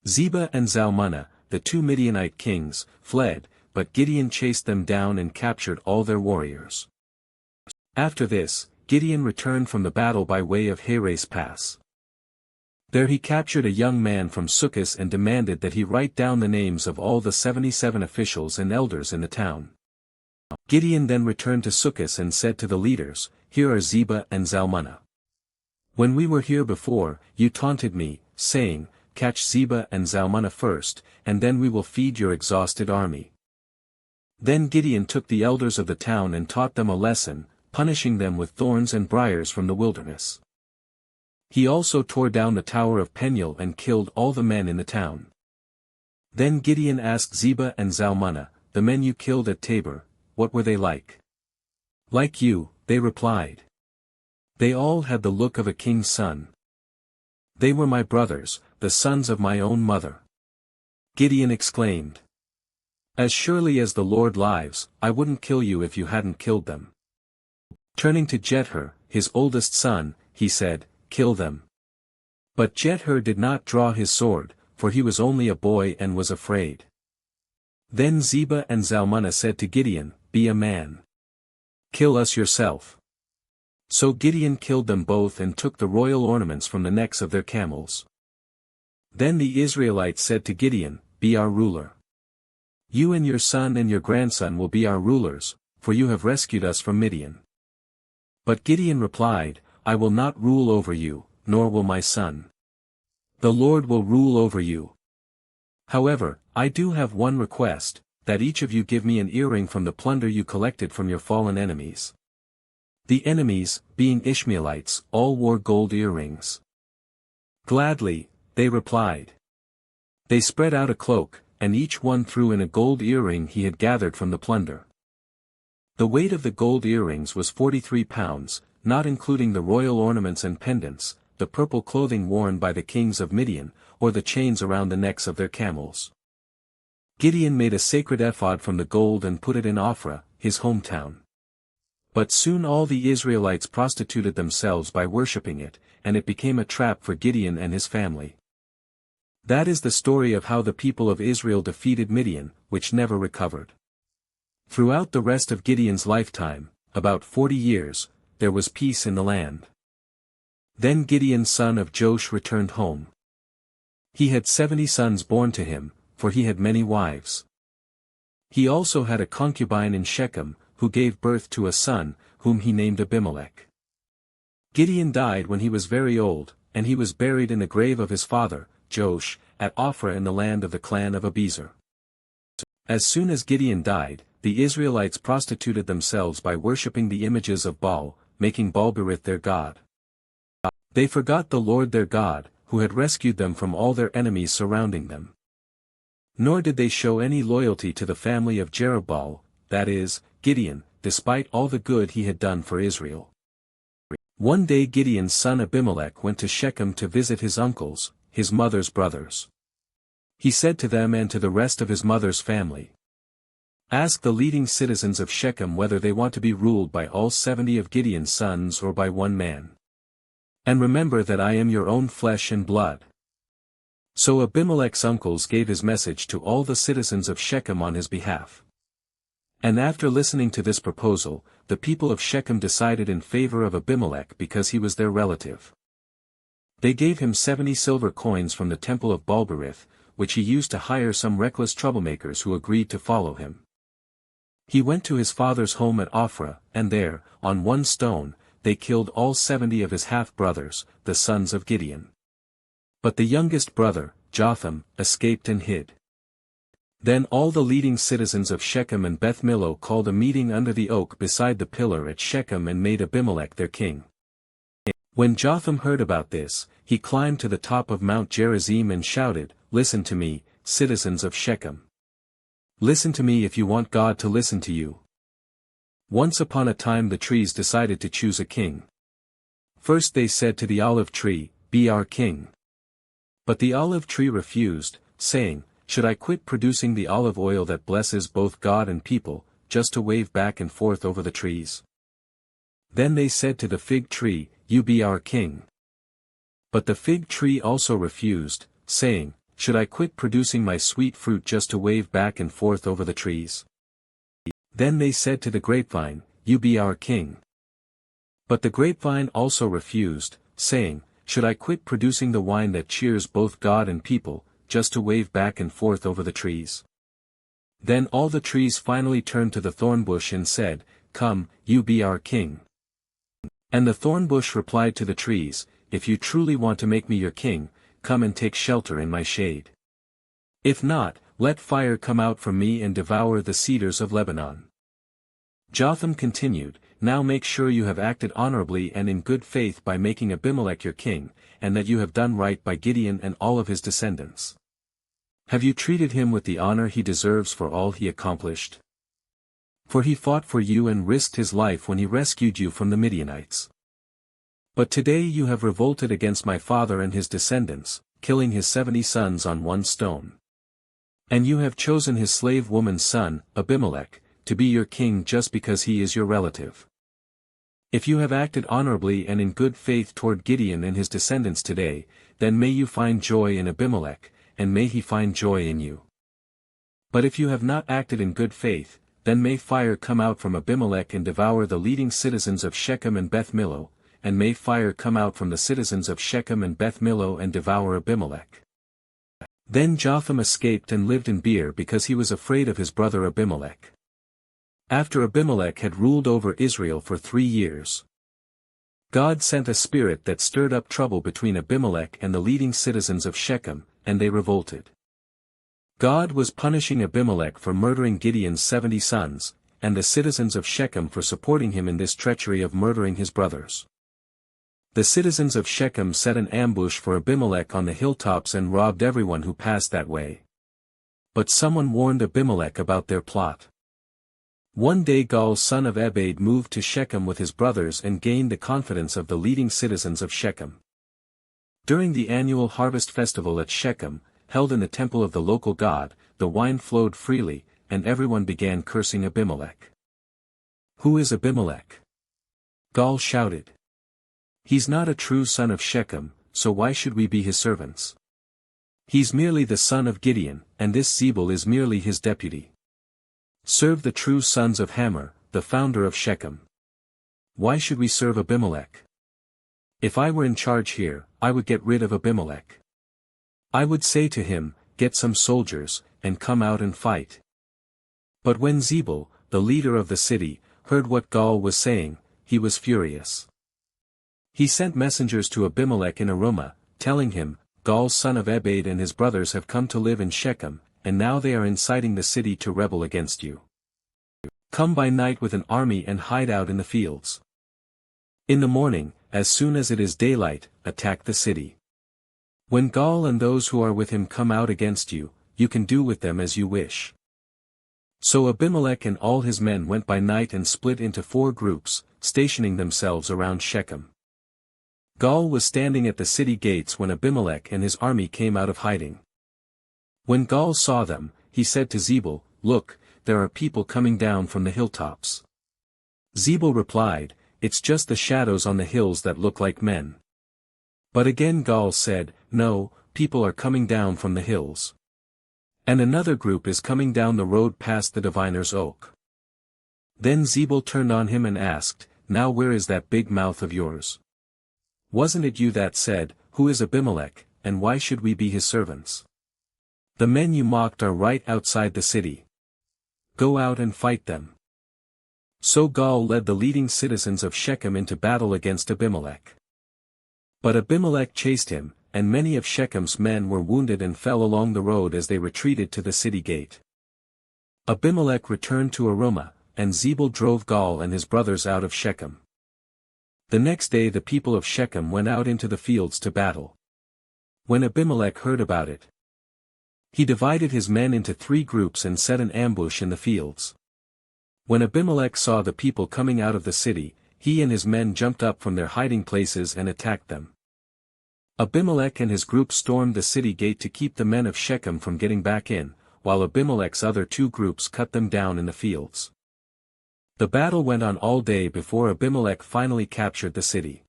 Zebah and Zalmunna, the two Midianite kings, fled, but Gideon chased them down and captured all their warriors. After this, Gideon returned from the battle by way of Heres Pass. There he captured a young man from Succos and demanded that he write down the names of all the 77 officials and elders in the town. Gideon then returned to Succos and said to the leaders, "Here are Zebah and Zalmunna. When we were here before, you taunted me, saying, 'Catch Zebah and Zalmunna first, and then we will feed your exhausted army.' Then Gideon took the elders of the town and taught them a lesson, punishing them with thorns and briars from the wilderness. He also tore down the tower of Peniel and killed all the men in the town. Then Gideon asked Zebah and Zalmunna, 'The men you killed at Tabor, what were they like?' 'Like you,' they replied. 'They all had the look of a king's son. They were my brothers, the sons of my own mother.' Gideon exclaimed, 'As surely as the Lord lives, I wouldn't kill you if you hadn't killed them.' Turning to Jether, his oldest son, he said, 'Kill them.' But Jether did not draw his sword, for he was only a boy and was afraid. Then Zebah and Zalmunna said to Gideon, 'Be a man. Kill us yourself.' So Gideon killed them both and took the royal ornaments from the necks of their camels. Then the Israelites said to Gideon, 'Be our ruler. You and your son and your grandson will be our rulers, for you have rescued us from Midian.' But Gideon replied, 'I will not rule over you, nor will my son. The Lord will rule over you. However, I do have one request, that each of you give me an earring from the plunder you collected from your fallen enemies.' The enemies, being Ishmaelites, all wore gold earrings. 'Gladly,' they replied. They spread out a cloak, and each one threw in a gold earring he had gathered from the plunder. The weight of the gold earrings was 43 pounds, not including the royal ornaments and pendants, the purple clothing worn by the kings of Midian, or the chains around the necks of their camels. Gideon made a sacred ephod from the gold and put it in Ophrah, his hometown. But soon all the Israelites prostituted themselves by worshipping it, and it became a trap for Gideon and his family. That is the story of how the people of Israel defeated Midian, which never recovered. Throughout the rest of Gideon's lifetime, about 40 years, there was peace in the land. Then Gideon son of Joash returned home. He had 70 sons born to him, for he had many wives. He also had a concubine in Shechem, who gave birth to a son, whom he named Abimelech. Gideon died when he was very old, and he was buried in the grave of his father, Joash, at Ophrah in the land of the clan of Abiezer. As soon as Gideon died, the Israelites prostituted themselves by worshipping the images of Baal, making Baal-berith their god. They forgot the Lord their God, who had rescued them from all their enemies surrounding them. Nor did they show any loyalty to the family of Jerubbaal, that is, Gideon, despite all the good he had done for Israel. One day Gideon's son Abimelech went to Shechem to visit his uncles, his mother's brothers. He said to them and to the rest of his mother's family, "Ask the leading citizens of Shechem whether they want to be ruled by all 70 of Gideon's sons or by one man. And remember that I am your own flesh and blood." So Abimelech's uncles gave his message to all the citizens of Shechem on his behalf. And after listening to this proposal, the people of Shechem decided in favor of Abimelech because he was their relative. They gave him 70 silver coins from the temple of Baal-berith, which he used to hire some reckless troublemakers who agreed to follow him. He went to his father's home at Ophrah, and there, on one stone, they killed all 70 of his half-brothers, the sons of Gideon. But the youngest brother, Jotham, escaped and hid. Then all the leading citizens of Shechem and Beth Millo called a meeting under the oak beside the pillar at Shechem and made Abimelech their king. When Jotham heard about this, he climbed to the top of Mount Gerizim and shouted, "Listen to me, citizens of Shechem. Listen to me if you want God to listen to you. Once upon a time the trees decided to choose a king. First they said to the olive tree, be our king." But the olive tree refused, saying, "Should I quit producing the olive oil that blesses both God and people, just to wave back and forth over the trees?" Then they said to the fig tree, "You be our king." But the fig tree also refused, saying, "Should I quit producing my sweet fruit just to wave back and forth over the trees?" Then they said to the grapevine, "You be our king." But the grapevine also refused, saying, "Should I quit producing the wine that cheers both God and people, just to wave back and forth over the trees?" Then all the trees finally turned to the thorn bush and said, "Come, you be our king." And the thorn bush replied to the trees, "If you truly want to make me your king, come and take shelter in my shade. If not, let fire come out from me and devour the cedars of Lebanon." Jotham continued, "Now make sure you have acted honorably and in good faith by making Abimelech your king, and that you have done right by Gideon and all of his descendants. Have you treated him with the honor he deserves for all he accomplished? For he fought for you and risked his life when he rescued you from the Midianites. But today you have revolted against my father and his descendants, killing his 70 sons on one stone. And you have chosen his slave woman's son, Abimelech, to be your king just because he is your relative. If you have acted honorably and in good faith toward Gideon and his descendants today, then may you find joy in Abimelech, and may he find joy in you. But if you have not acted in good faith, then may fire come out from Abimelech and devour the leading citizens of Shechem and Beth Millo, and may fire come out from the citizens of Shechem and Beth Millo and devour Abimelech." Then Jotham escaped and lived in Beer because he was afraid of his brother Abimelech. After Abimelech had ruled over Israel for 3 years, God sent a spirit that stirred up trouble between Abimelech and the leading citizens of Shechem, and they revolted. God was punishing Abimelech for murdering Gideon's 70 sons, and the citizens of Shechem for supporting him in this treachery of murdering his brothers. The citizens of Shechem set an ambush for Abimelech on the hilltops and robbed everyone who passed that way. But someone warned Abimelech about their plot. One day Gaal son of Ebed moved to Shechem with his brothers and gained the confidence of the leading citizens of Shechem. During the annual harvest festival at Shechem, held in the temple of the local god, the wine flowed freely, and everyone began cursing Abimelech. "Who is Abimelech?" Gaal shouted. "He's not a true son of Shechem, so why should we be his servants? He's merely the son of Gideon, and this Zebul is merely his deputy. Serve the true sons of Hamor, the founder of Shechem. Why should we serve Abimelech? If I were in charge here, I would get rid of Abimelech. I would say to him, get some soldiers, and come out and fight." But when Zebul, the leader of the city, heard what Gaal was saying, he was furious. He sent messengers to Abimelech in Arumah, telling him, "Gaal son of Ebed and his brothers have come to live in Shechem, and now they are inciting the city to rebel against you. Come by night with an army and hide out in the fields. In the morning, as soon as it is daylight, attack the city. When Gaal and those who are with him come out against you, you can do with them as you wish." So Abimelech and all his men went by night and split into 4 groups, stationing themselves around Shechem. Gaal was standing at the city gates when Abimelech and his army came out of hiding. When Gaal saw them, he said to Zebul, "Look, there are people coming down from the hilltops." Zebul replied, "It's just the shadows on the hills that look like men." But again Gaal said, "No, people are coming down from the hills. And another group is coming down the road past the diviner's oak." Then Zebul turned on him and asked, "Now where is that big mouth of yours? Wasn't it you that said, 'Who is Abimelech, and why should we be his servants?' The men you mocked are right outside the city. Go out and fight them." So Gaal led the leading citizens of Shechem into battle against Abimelech. But Abimelech chased him, and many of Shechem's men were wounded and fell along the road as they retreated to the city gate. Abimelech returned to Arumah, and Zebul drove Gaal and his brothers out of Shechem. The next day the people of Shechem went out into the fields to battle. When Abimelech heard about it, he divided his men into 3 groups and set an ambush in the fields. When Abimelech saw the people coming out of the city, he and his men jumped up from their hiding places and attacked them. Abimelech and his group stormed the city gate to keep the men of Shechem from getting back in, while Abimelech's other two groups cut them down in the fields. The battle went on all day before Abimelech finally captured the city.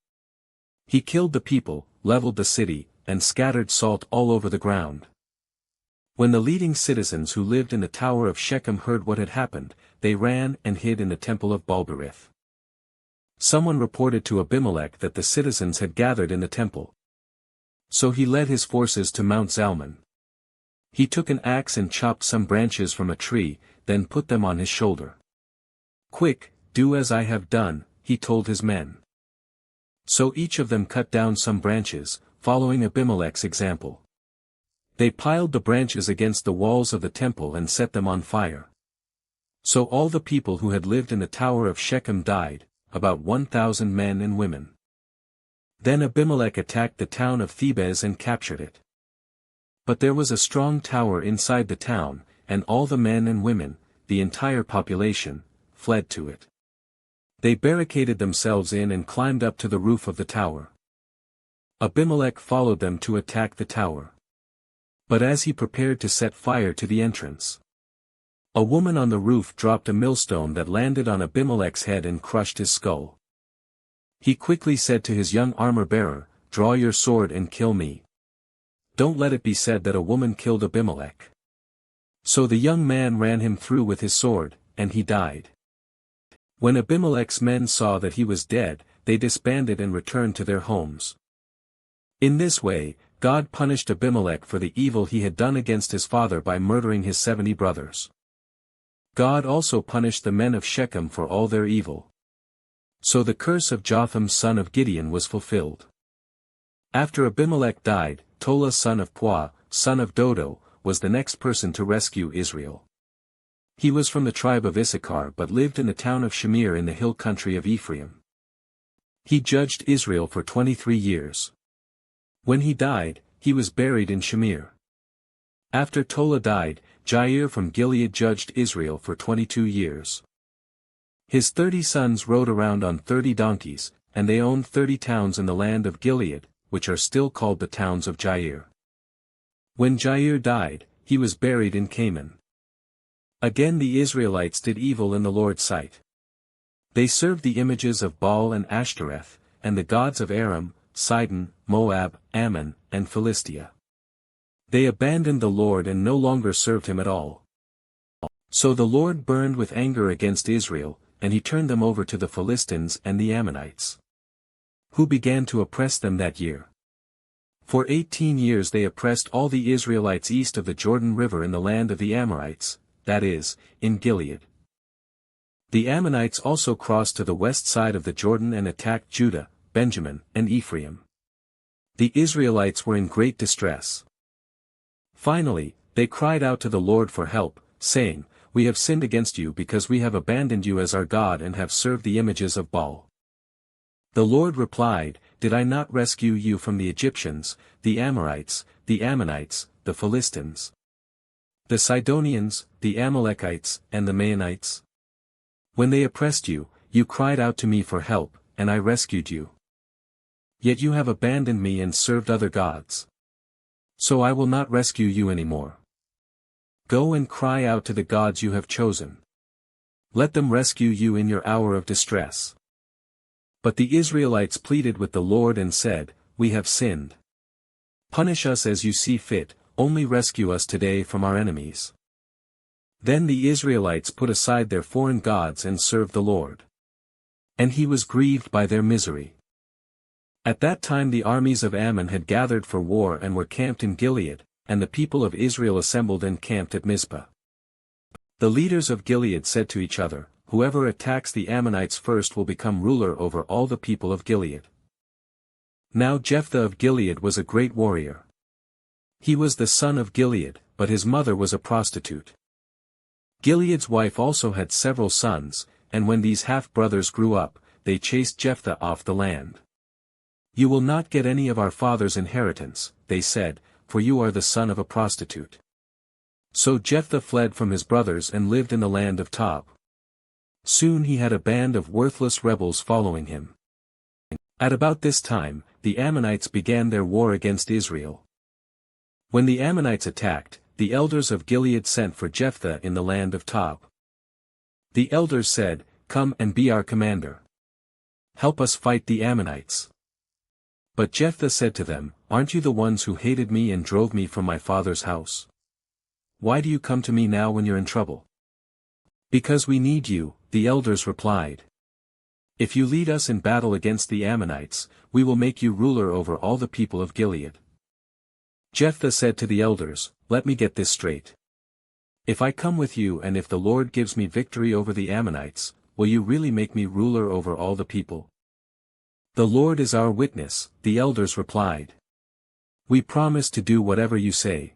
He killed the people, leveled the city, and scattered salt all over the ground. When the leading citizens who lived in the tower of Shechem heard what had happened, they ran and hid in the temple of Balberith. Someone reported to Abimelech that the citizens had gathered in the temple. So he led his forces to Mount Zalmon. He took an axe and chopped some branches from a tree, then put them on his shoulder. "Quick, do as I have done," he told his men. So each of them cut down some branches, following Abimelech's example. They piled the branches against the walls of the temple and set them on fire. So all the people who had lived in the tower of Shechem died, about 1,000 men and women. Then Abimelech attacked the town of Thebez and captured it. But there was a strong tower inside the town, and all the men and women, the entire population, fled to it. They barricaded themselves in and climbed up to the roof of the tower. Abimelech followed them to attack the tower. But as he prepared to set fire to the entrance, a woman on the roof dropped a millstone that landed on Abimelech's head and crushed his skull. He quickly said to his young armor-bearer, "Draw your sword and kill me. Don't let it be said that a woman killed Abimelech." So the young man ran him through with his sword, and he died. When Abimelech's men saw that he was dead, they disbanded and returned to their homes. In this way, God punished Abimelech for the evil he had done against his father by murdering his 70 brothers. God also punished the men of Shechem for all their evil. So the curse of Jotham son of Gideon was fulfilled. After Abimelech died, Tola son of Puah, son of Dodo, was the next person to rescue Israel. He was from the tribe of Issachar but lived in the town of Shamir in the hill country of Ephraim. He judged Israel for 23 years. When he died, he was buried in Shamir. After Tola died, Jair from Gilead judged Israel for 22 years. His 30 sons rode around on 30 donkeys, and they owned 30 towns in the land of Gilead, which are still called the towns of Jair. When Jair died, he was buried in Canaan. Again the Israelites did evil in the Lord's sight. They served the images of Baal and Ashtoreth, and the gods of Aram, Sidon, Moab, Ammon, and Philistia. They abandoned the Lord and no longer served him at all. So the Lord burned with anger against Israel, and he turned them over to the Philistines and the Ammonites, who began to oppress them that year. For 18 years they oppressed all the Israelites east of the Jordan River in the land of the Amorites, that is, in Gilead. The Ammonites also crossed to the west side of the Jordan and attacked Judah, Benjamin, and Ephraim. The Israelites were in great distress. Finally, they cried out to the Lord for help, saying, "We have sinned against you because we have abandoned you as our God and have served the images of Baal." The Lord replied, "Did I not rescue you from the Egyptians, the Amorites, the Ammonites, the Philistines, the Sidonians, the Amalekites, and the Maonites? When they oppressed you, you cried out to me for help, and I rescued you. Yet you have abandoned me and served other gods. So I will not rescue you anymore. Go and cry out to the gods you have chosen. Let them rescue you in your hour of distress." But the Israelites pleaded with the Lord and said, "We have sinned. Punish us as you see fit, only rescue us today from our enemies." Then the Israelites put aside their foreign gods and served the Lord. And he was grieved by their misery. At that time the armies of Ammon had gathered for war and were camped in Gilead, and the people of Israel assembled and camped at Mizpah. The leaders of Gilead said to each other, "Whoever attacks the Ammonites first will become ruler over all the people of Gilead." Now Jephthah of Gilead was a great warrior. He was the son of Gilead, but his mother was a prostitute. Gilead's wife also had several sons, and when these half-brothers grew up, they chased Jephthah off the land. "You will not get any of our father's inheritance," they said, "for you are the son of a prostitute." So Jephthah fled from his brothers and lived in the land of Tob. Soon he had a band of worthless rebels following him. At about this time, the Ammonites began their war against Israel. When the Ammonites attacked, the elders of Gilead sent for Jephthah in the land of Tob. The elders said, "Come and be our commander. Help us fight the Ammonites." But Jephthah said to them, "Aren't you the ones who hated me and drove me from my father's house? Why do you come to me now when you're in trouble?" "Because we need you," the elders replied. "If you lead us in battle against the Ammonites, we will make you ruler over all the people of Gilead." Jephthah said to the elders, "Let me get this straight. If I come with you and if the Lord gives me victory over the Ammonites, will you really make me ruler over all the people?" "The Lord is our witness," the elders replied. "We promise to do whatever you say."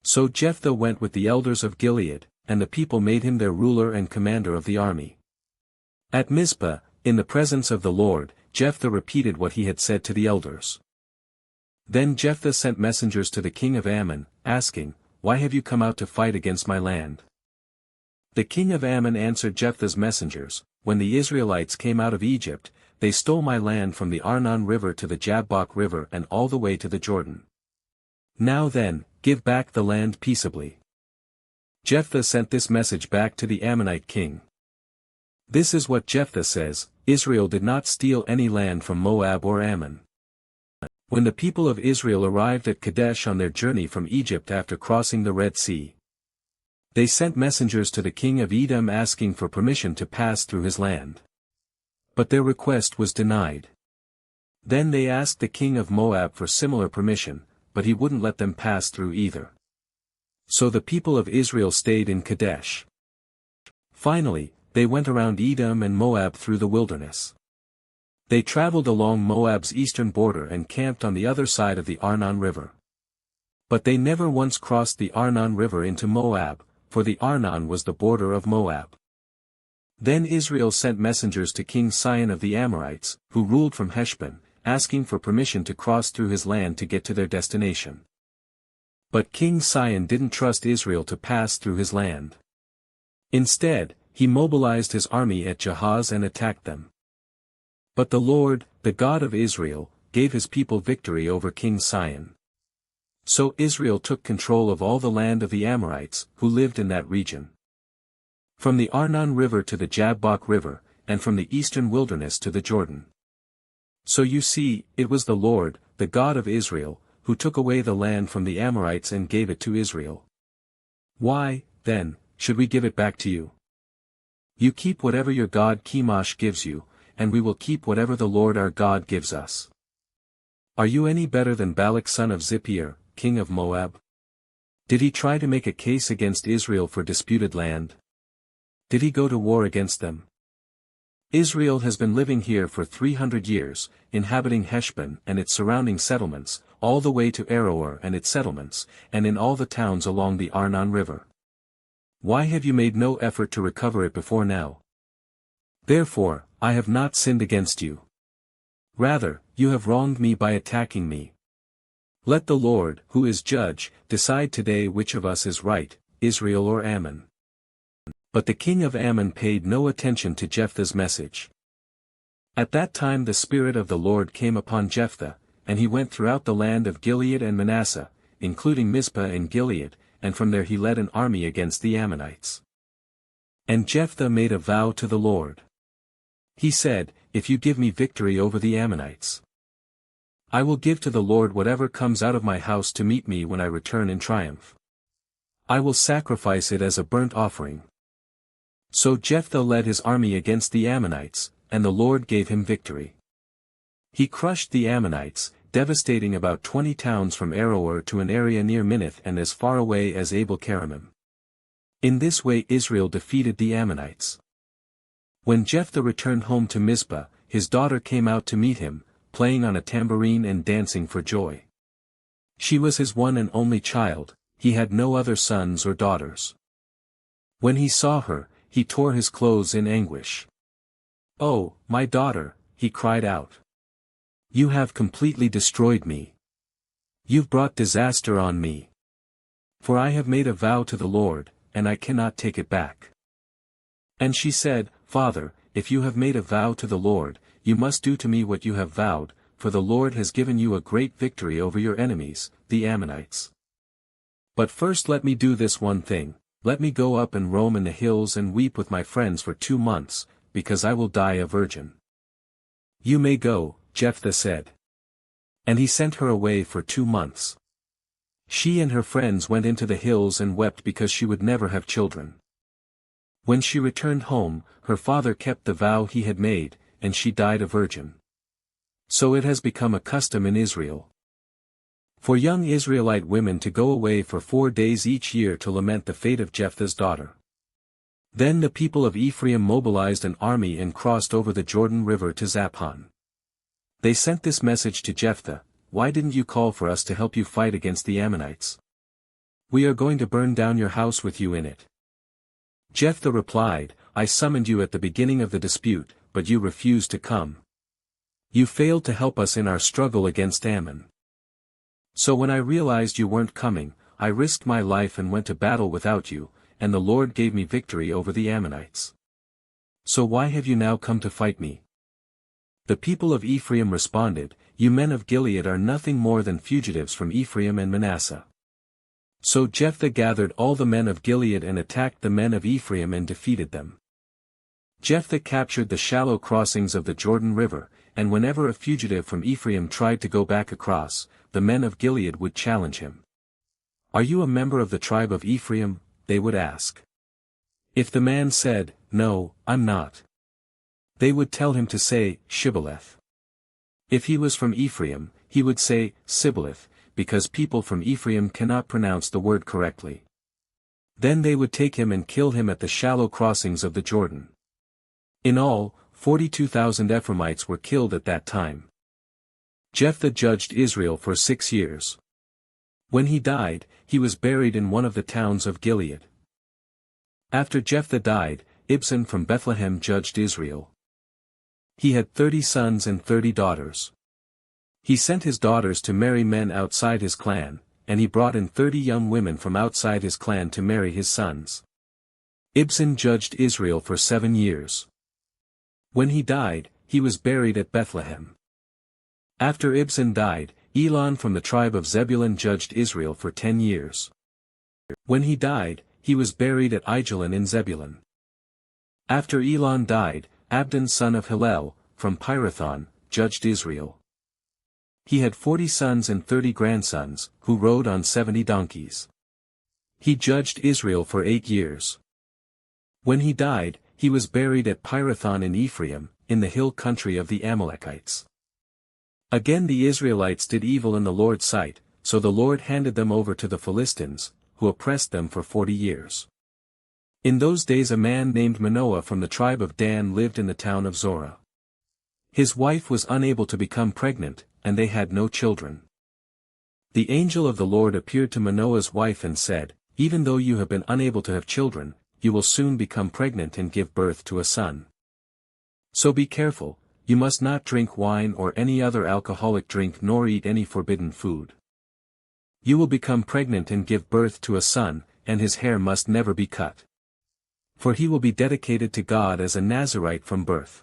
So Jephthah went with the elders of Gilead, and the people made him their ruler and commander of the army. At Mizpah, in the presence of the Lord, Jephthah repeated what he had said to the elders. Then Jephthah sent messengers to the king of Ammon, asking, "Why have you come out to fight against my land?" The king of Ammon answered Jephthah's messengers, "When the Israelites came out of Egypt, they stole my land from the Arnon River to the Jabbok River and all the way to the Jordan. Now then, give back the land peaceably." Jephthah sent this message back to the Ammonite king. This is what Jephthah says: "Israel did not steal any land from Moab or Ammon." When the people of Israel arrived at Kadesh on their journey from Egypt after crossing the Red Sea, they sent messengers to the king of Edom asking for permission to pass through his land. But their request was denied. Then they asked the king of Moab for similar permission, but he wouldn't let them pass through either. So the people of Israel stayed in Kadesh. Finally, they went around Edom and Moab through the wilderness. They traveled along Moab's eastern border and camped on the other side of the Arnon River. But they never once crossed the Arnon River into Moab, for the Arnon was the border of Moab. Then Israel sent messengers to King Sihon of the Amorites, who ruled from Heshbon, asking for permission to cross through his land to get to their destination. But King Sihon didn't trust Israel to pass through his land. Instead, he mobilized his army at Jahaz and attacked them. But the Lord, the God of Israel, gave his people victory over King Sihon. So Israel took control of all the land of the Amorites, who lived in that region. From the Arnon River to the Jabbok River, and from the eastern wilderness to the Jordan. So you see, it was the Lord, the God of Israel, who took away the land from the Amorites and gave it to Israel. Why, then, should we give it back to you? You keep whatever your god Chemosh gives you, and we will keep whatever the Lord our God gives us. Are you any better than Balak son of Zippor, king of Moab? Did he try to make a case against Israel for disputed land? Did he go to war against them? Israel has been living here for 300 years, inhabiting Heshbon and its surrounding settlements, all the way to Aroer and its settlements, and in all the towns along the Arnon River. Why have you made no effort to recover it before now? Therefore, I have not sinned against you. Rather, you have wronged me by attacking me. Let the Lord, who is judge, decide today which of us is right, Israel or Ammon. But the king of Ammon paid no attention to Jephthah's message. At that time the Spirit of the Lord came upon Jephthah, and he went throughout the land of Gilead and Manasseh, including Mizpah and Gilead, and from there he led an army against the Ammonites. And Jephthah made a vow to the Lord. He said, "If you give me victory over the Ammonites, I will give to the Lord whatever comes out of my house to meet me when I return in triumph. I will sacrifice it as a burnt offering." So Jephthah led his army against the Ammonites, and the Lord gave him victory. He crushed the Ammonites, devastating about 20 towns from Aroer to an area near Minnith and as far away as Abel-keramim. In this way Israel defeated the Ammonites. When Jephthah returned home to Mizpah, his daughter came out to meet him, playing on a tambourine and dancing for joy. She was his one and only child, he had no other sons or daughters. When he saw her, he tore his clothes in anguish. "Oh, my daughter," he cried out. "You have completely destroyed me. You've brought disaster on me. For I have made a vow to the Lord, and I cannot take it back." And she said, "Father, if you have made a vow to the Lord, you must do to me what you have vowed, for the Lord has given you a great victory over your enemies, the Ammonites. But first let me do this one thing, let me go up and roam in the hills and weep with my friends for 2 months, because I will die a virgin. You may go, Jephthah said. And he sent her away for 2 months. She and her friends went into the hills and wept because she would never have children. When she returned home, her father kept the vow he had made, and she died a virgin. So it has become a custom in Israel for young Israelite women to go away for 4 days each year to lament the fate of Jephthah's daughter. Then the people of Ephraim mobilized an army and crossed over the Jordan River to Zaphon. They sent this message to Jephthah, "Why didn't you call for us to help you fight against the Ammonites? We are going to burn down your house with you in it." Jephthah replied, "I summoned you at the beginning of the dispute, but you refused to come. You failed to help us in our struggle against Ammon. So when I realized you weren't coming, I risked my life and went to battle without you, and the Lord gave me victory over the Ammonites. So why have you now come to fight me?" The people of Ephraim responded, "You men of Gilead are nothing more than fugitives from Ephraim and Manasseh." So Jephthah gathered all the men of Gilead and attacked the men of Ephraim and defeated them. Jephthah captured the shallow crossings of the Jordan River, and whenever a fugitive from Ephraim tried to go back across, the men of Gilead would challenge him. "Are you a member of the tribe of Ephraim?" they would ask. If the man said, "No, I'm not," they would tell him to say, "Shibboleth." If he was from Ephraim, he would say, "Sibboleth," because people from Ephraim cannot pronounce the word correctly. Then they would take him and kill him at the shallow crossings of the Jordan. In all, 42,000 Ephraimites were killed at that time. Jephthah judged Israel for 6 years. When he died, he was buried in one of the towns of Gilead. After Jephthah died, Ibzan from Bethlehem judged Israel. He had 30 sons and 30 daughters. He sent his daughters to marry men outside his clan, and he brought in 30 young women from outside his clan to marry his sons. Ibzan judged Israel for 7 years. When he died, he was buried at Bethlehem. After Ibzan died, Elon from the tribe of Zebulun judged Israel for 10 years. When he died, he was buried at Aijalon in Zebulun. After Elon died, Abdon son of Hillel, from Pirathon, judged Israel. He had 40 sons and 30 grandsons, who rode on 70 donkeys. He judged Israel for 8 years. When he died, he was buried at Pirathon in Ephraim, in the hill country of the Amalekites. Again the Israelites did evil in the Lord's sight, so the Lord handed them over to the Philistines, who oppressed them for 40 years. In those days a man named Manoah from the tribe of Dan lived in the town of Zorah. His wife was unable to become pregnant, and they had no children. The angel of the Lord appeared to Manoah's wife and said, "Even though you have been unable to have children, you will soon become pregnant and give birth to a son. So be careful, you must not drink wine or any other alcoholic drink nor eat any forbidden food. You will become pregnant and give birth to a son, and his hair must never be cut. For he will be dedicated to God as a Nazirite from birth.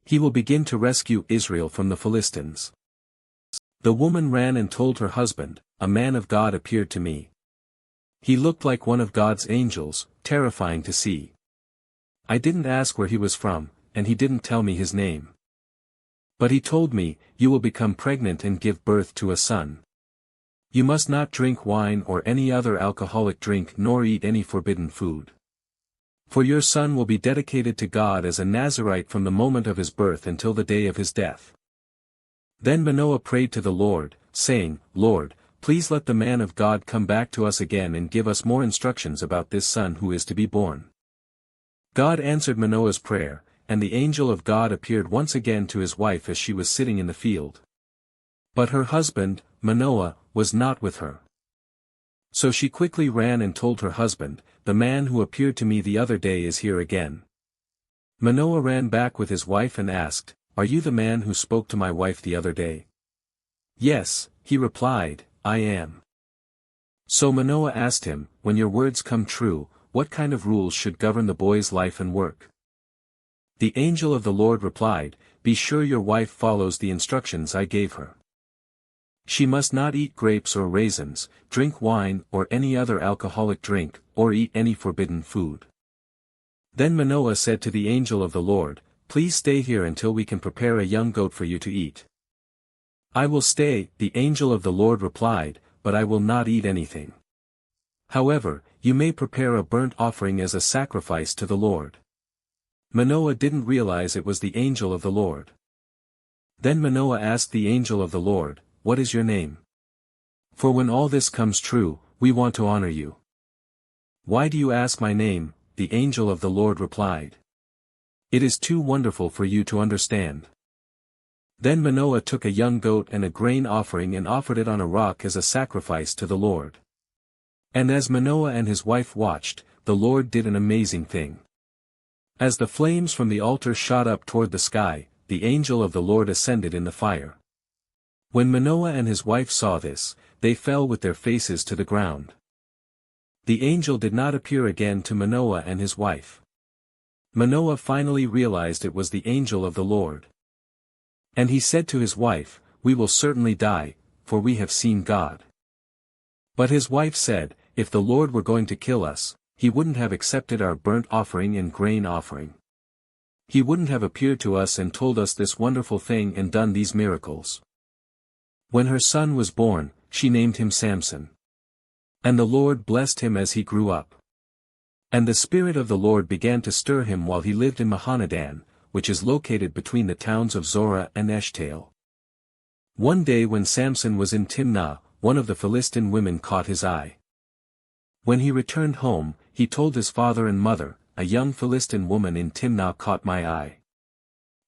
He will begin to rescue Israel from the Philistines." The woman ran and told her husband, "A man of God appeared to me. He looked like one of God's angels, terrifying to see. I didn't ask where he was from, and he didn't tell me his name. But he told me, 'You will become pregnant and give birth to a son. You must not drink wine or any other alcoholic drink nor eat any forbidden food. For your son will be dedicated to God as a Nazirite from the moment of his birth until the day of his death.' Then Manoah prayed to the Lord, saying, 'Lord, please let the man of God come back to us again and give us more instructions about this son who is to be born.' God answered Manoah's prayer, and the angel of God appeared once again to his wife as she was sitting in the field. But her husband, Manoah, was not with her. So she quickly ran and told her husband, 'The man who appeared to me the other day is here again.' Manoah ran back with his wife and asked, 'Are you the man who spoke to my wife the other day?' 'Yes,' he replied, 'I am.' So Manoah asked him, 'When your words come true, what kind of rules should govern the boy's life and work?' The angel of the Lord replied, be sure your wife follows the instructions I gave her. She must not eat grapes or raisins, drink wine or any other alcoholic drink, or eat any forbidden food." Then Manoah said to the angel of the Lord, "Please stay here until we can prepare a young goat for you to eat." "I will stay," the angel of the Lord replied, "but I will not eat anything. However, you may prepare a burnt offering as a sacrifice to the Lord." Manoah didn't realize it was the angel of the Lord. Then Manoah asked the angel of the Lord, "What is your name? For when all this comes true, we want to honor you." "Why do you ask my name?" the angel of the Lord replied. "It is too wonderful for you to understand." Then Manoah took a young goat and a grain offering and offered it on a rock as a sacrifice to the Lord. And as Manoah and his wife watched, the Lord did an amazing thing. As the flames from the altar shot up toward the sky, the angel of the Lord ascended in the fire. When Manoah and his wife saw this, they fell with their faces to the ground. The angel did not appear again to Manoah and his wife. Manoah finally realized it was the angel of the Lord. And he said to his wife, "We will certainly die, for we have seen God." But his wife said, "If the Lord were going to kill us, he wouldn't have accepted our burnt offering and grain offering. He wouldn't have appeared to us and told us this wonderful thing and done these miracles." When her son was born, she named him Samson. And the Lord blessed him as he grew up. And the Spirit of the Lord began to stir him while he lived in Mahanadan, which is located between the towns of Zorah and Eshtaol. One day when Samson was in Timnah, one of the Philistine women caught his eye. When he returned home, he told his father and mother, "A young Philistine woman in Timnah caught my eye.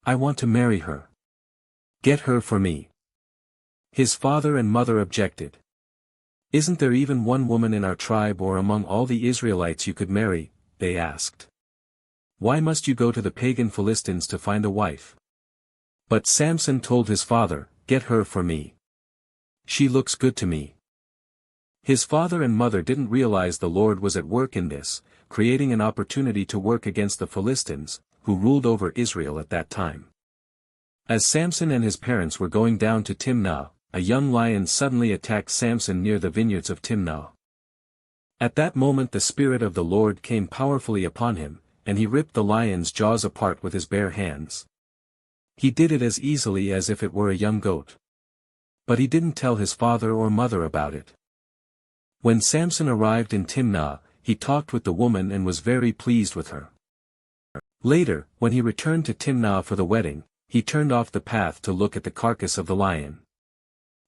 I want to marry her. Get her for me." His father and mother objected. "Isn't there even one woman in our tribe or among all the Israelites you could marry?" they asked. "Why must you go to the pagan Philistines to find a wife?" But Samson told his father, "Get her for me. She looks good to me." His father and mother didn't realize the Lord was at work in this, creating an opportunity to work against the Philistines, who ruled over Israel at that time. As Samson and his parents were going down to Timnah, a young lion suddenly attacked Samson near the vineyards of Timnah. At that moment the Spirit of the Lord came powerfully upon him, and he ripped the lion's jaws apart with his bare hands. He did it as easily as if it were a young goat. But he didn't tell his father or mother about it. When Samson arrived in Timnah, he talked with the woman and was very pleased with her. Later, when he returned to Timnah for the wedding, he turned off the path to look at the carcass of the lion.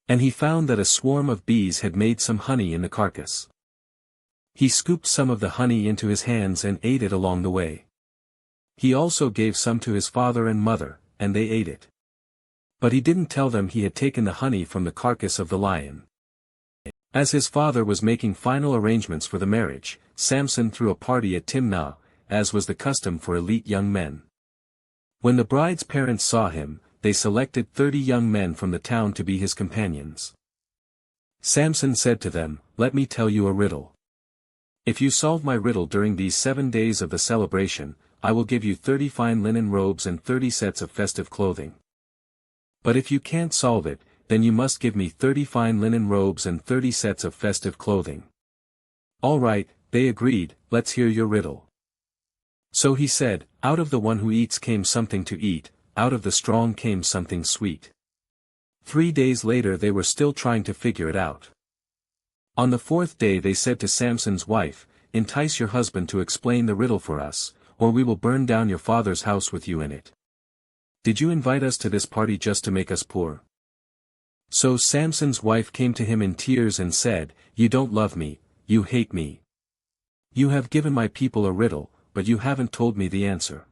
And he found that a swarm of bees had made some honey in the carcass. He scooped some of the honey into his hands and ate it along the way. He also gave some to his father and mother, and they ate it. But he didn't tell them he had taken the honey from the carcass of the lion. As his father was making final arrangements for the marriage, Samson threw a party at Timnah, as was the custom for elite young men. When the bride's parents saw him, they selected 30 young men from the town to be his companions. Samson said to them, "Let me tell you a riddle. If you solve my riddle during these 7 days of the celebration, I will give you 30 fine linen robes and 30 sets of festive clothing. But if you can't solve it, then you must give me 30 fine linen robes and 30 sets of festive clothing." "All right," they agreed, "let's hear your riddle." So he said, "Out of the one who eats came something to eat, out of the strong came something sweet." 3 days later they were still trying to figure it out. On the 4th day they said to Samson's wife, "Entice your husband to explain the riddle for us, or we will burn down your father's house with you in it. Did you invite us to this party just to make us poor?" So Samson's wife came to him in tears and said, "You don't love me, you hate me. You have given my people a riddle, but you haven't told me the answer."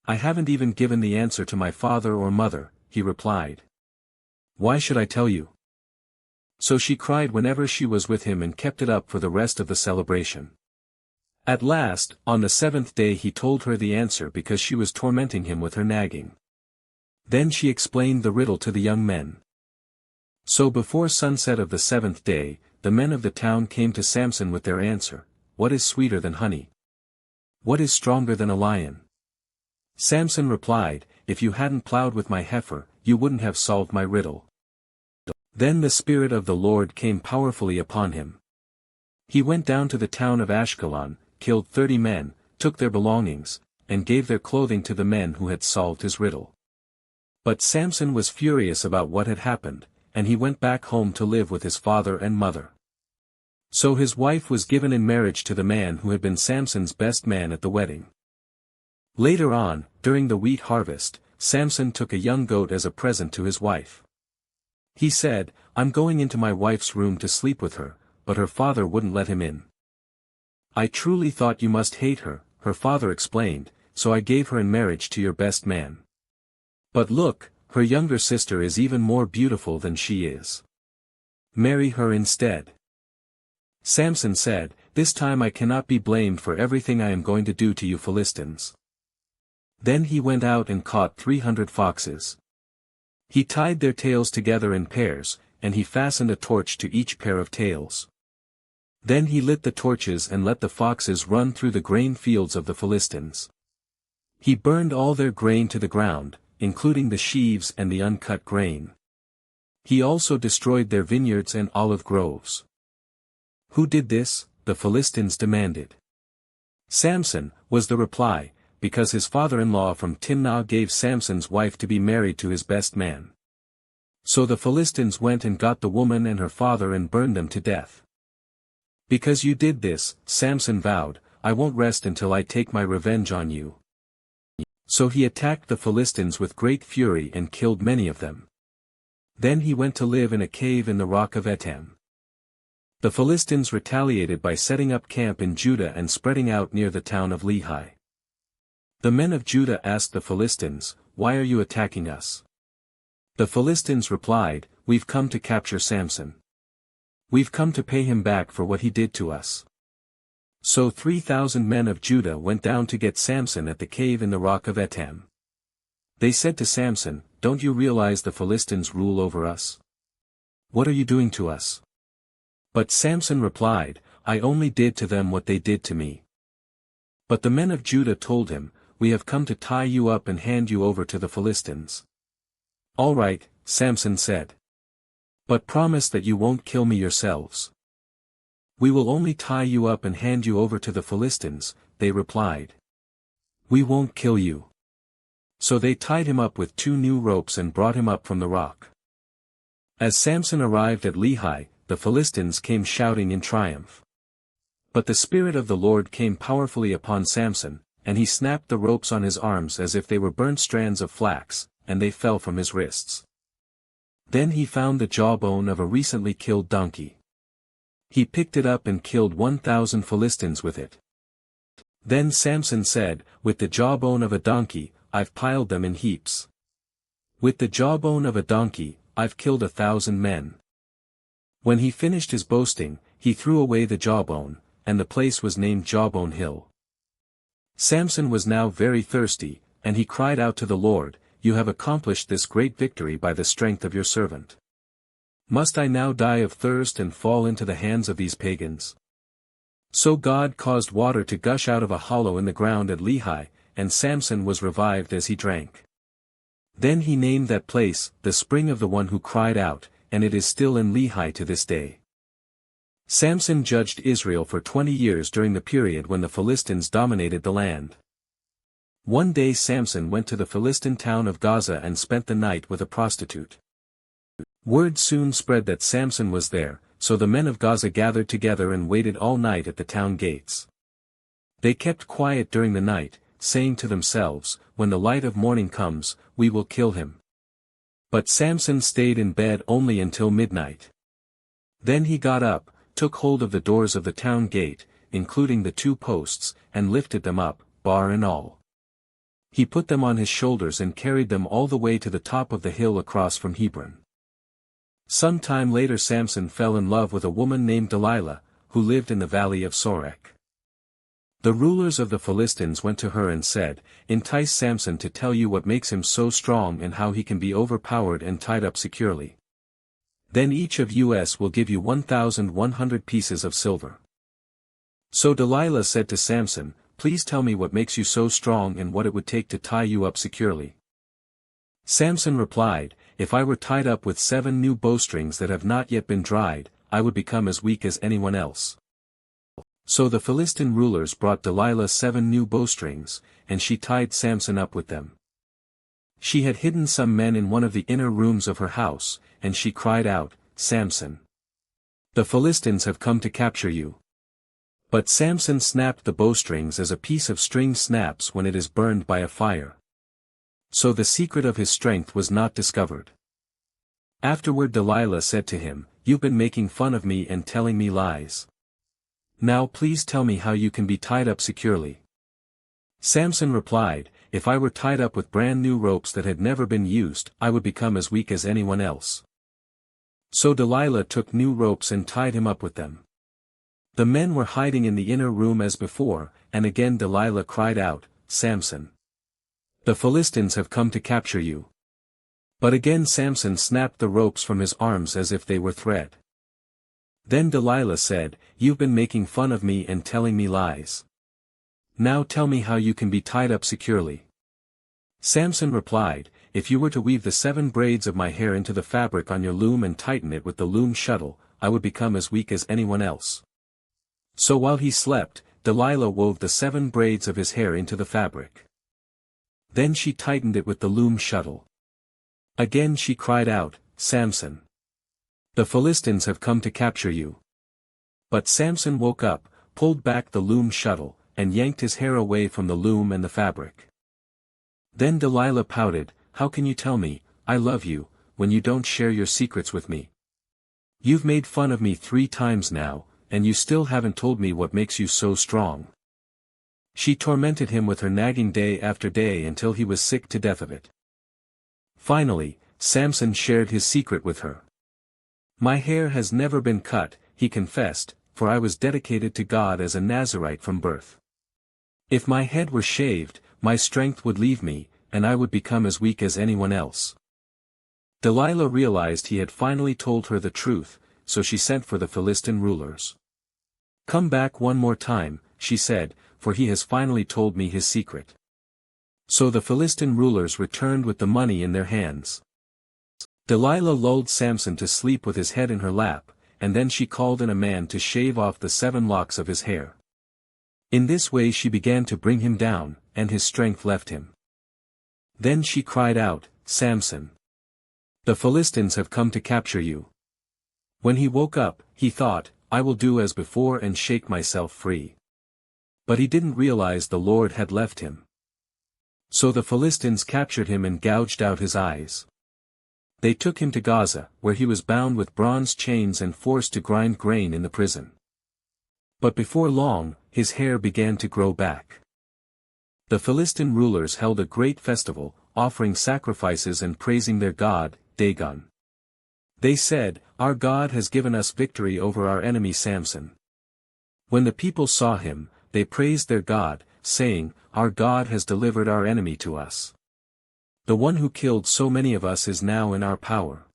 "I haven't even given the answer to my father or mother," he replied. "Why should I tell you?" So she cried whenever she was with him and kept it up for the rest of the celebration. At last, on the 7th day he told her the answer because she was tormenting him with her nagging. Then she explained the riddle to the young men. So before sunset of the 7th day, the men of the town came to Samson with their answer, "What is sweeter than honey? What is stronger than a lion?" Samson replied, if you hadn't plowed with my heifer, you wouldn't have solved my riddle. Then the Spirit of the Lord came powerfully upon him. He went down to the town of Ashkelon, killed 30 men, took their belongings, and gave their clothing to the men who had solved his riddle. But Samson was furious about what had happened, and he went back home to live with his father and mother. So his wife was given in marriage to the man who had been Samson's best man at the wedding. Later on, during the wheat harvest, Samson took a young goat as a present to his wife. He said, "I'm going into my wife's room to sleep with her," but her father wouldn't let him in. "I truly thought you must hate her," her father explained, "so I gave her in marriage to your best man. But look, her younger sister is even more beautiful than she is. Marry her instead." Samson said, "This time I cannot be blamed for everything I am going to do to you Philistines." Then he went out and caught 300 foxes. He tied their tails together in pairs, and he fastened a torch to each pair of tails. Then he lit the torches and let the foxes run through the grain fields of the Philistines. He burned all their grain to the ground, including the sheaves and the uncut grain. He also destroyed their vineyards and olive groves. "Who did this?" the Philistines demanded. "Samson," was the reply, because his father-in-law from Timnah gave Samson's wife to be married to his best man. So the Philistines went and got the woman and her father and burned them to death. "Because you did this," Samson vowed, "I won't rest until I take my revenge on you." So he attacked the Philistines with great fury and killed many of them. Then he went to live in a cave in the rock of Etam. The Philistines retaliated by setting up camp in Judah and spreading out near the town of Lehi. The men of Judah asked the Philistines, "Why are you attacking us?" The Philistines replied, "We've come to capture Samson. We've come to pay him back for what he did to us." So 3,000 men of Judah went down to get Samson at the cave in the rock of Etam. They said to Samson, "Don't you realize the Philistines rule over us? What are you doing to us?" But Samson replied, "I only did to them what they did to me." But the men of Judah told him, "We have come to tie you up and hand you over to the Philistines." "All right," Samson said. "But promise that you won't kill me yourselves." "We will only tie you up and hand you over to the Philistines," they replied. "We won't kill you." So they tied him up with 2 new ropes and brought him up from the rock. As Samson arrived at Lehi, the Philistines came shouting in triumph. But the Spirit of the Lord came powerfully upon Samson, and he snapped the ropes on his arms as if they were burnt strands of flax, and they fell from his wrists. Then he found the jawbone of a recently killed donkey. He picked it up and killed 1,000 Philistines with it. Then Samson said, "With the jawbone of a donkey, I've piled them in heaps. With the jawbone of a donkey, I've killed 1,000 men." When he finished his boasting, he threw away the jawbone, and the place was named Jawbone Hill. Samson was now very thirsty, and he cried out to the Lord, "You have accomplished this great victory by the strength of your servant. Must I now die of thirst and fall into the hands of these pagans?" So God caused water to gush out of a hollow in the ground at Lehi, and Samson was revived as he drank. Then he named that place, the spring of the one who cried out, and it is still in Lehi to this day. Samson judged Israel for 20 years during the period when the Philistines dominated the land. One day Samson went to the Philistine town of Gaza and spent the night with a prostitute. Word soon spread that Samson was there, so the men of Gaza gathered together and waited all night at the town gates. They kept quiet during the night, saying to themselves, "When the light of morning comes, we will kill him." But Samson stayed in bed only until midnight. Then he got up, took hold of the doors of the town gate, including the 2 posts, and lifted them up, bar and all. He put them on his shoulders and carried them all the way to the top of the hill across from Hebron. Some time later Samson fell in love with a woman named Delilah, who lived in the valley of Sorek. The rulers of the Philistines went to her and said, "Entice Samson to tell you what makes him so strong and how he can be overpowered and tied up securely. Then each of us will give you 1,100 pieces of silver." So Delilah said to Samson, "Please tell me what makes you so strong and what it would take to tie you up securely." Samson replied, "If I were tied up with 7 new bowstrings that have not yet been dried, I would become as weak as anyone else." So the Philistine rulers brought Delilah 7 new bowstrings, and she tied Samson up with them. She had hidden some men in one of the inner rooms of her house, and she cried out, "Samson! The Philistines have come to capture you." But Samson snapped the bowstrings as a piece of string snaps when it is burned by a fire. So the secret of his strength was not discovered. Afterward Delilah said to him, "You've been making fun of me and telling me lies. Now please tell me how you can be tied up securely." Samson replied, "If I were tied up with brand new ropes that had never been used, I would become as weak as anyone else." So Delilah took new ropes and tied him up with them. The men were hiding in the inner room as before, and again Delilah cried out, "Samson! The Philistines have come to capture you." But again Samson snapped the ropes from his arms as if they were thread. Then Delilah said, "You've been making fun of me and telling me lies. Now tell me how you can be tied up securely." Samson replied, "If you were to weave the 7 braids of my hair into the fabric on your loom and tighten it with the loom shuttle, I would become as weak as anyone else." So while he slept, Delilah wove the 7 braids of his hair into the fabric. Then she tightened it with the loom shuttle. Again she cried out, "Samson! The Philistines have come to capture you." But Samson woke up, pulled back the loom shuttle, and yanked his hair away from the loom and the fabric. Then Delilah pouted, "How can you tell me, 'I love you,' when you don't share your secrets with me? You've made fun of me 3 times now, and you still haven't told me what makes you so strong." She tormented him with her nagging day after day until he was sick to death of it. Finally, Samson shared his secret with her. "My hair has never been cut," he confessed, "for I was dedicated to God as a Nazirite from birth. If my head were shaved, my strength would leave me, and I would become as weak as anyone else." Delilah realized he had finally told her the truth, so she sent for the Philistine rulers. "Come back one more time," she said, "for he has finally told me his secret." So the Philistine rulers returned with the money in their hands. Delilah lulled Samson to sleep with his head in her lap, and then she called in a man to shave off the 7 locks of his hair. In this way she began to bring him down, and his strength left him. Then she cried out, "Samson! The Philistines have come to capture you." When he woke up, he thought, "I will do as before and shake myself free." But he didn't realize the Lord had left him. So the Philistines captured him and gouged out his eyes. They took him to Gaza, where he was bound with bronze chains and forced to grind grain in the prison. But before long, his hair began to grow back. The Philistine rulers held a great festival, offering sacrifices and praising their god, Dagon. They said, "Our God has given us victory over our enemy Samson." When the people saw him, they praised their God, saying, "Our God has delivered our enemy to us. The one who killed so many of us is now in our power."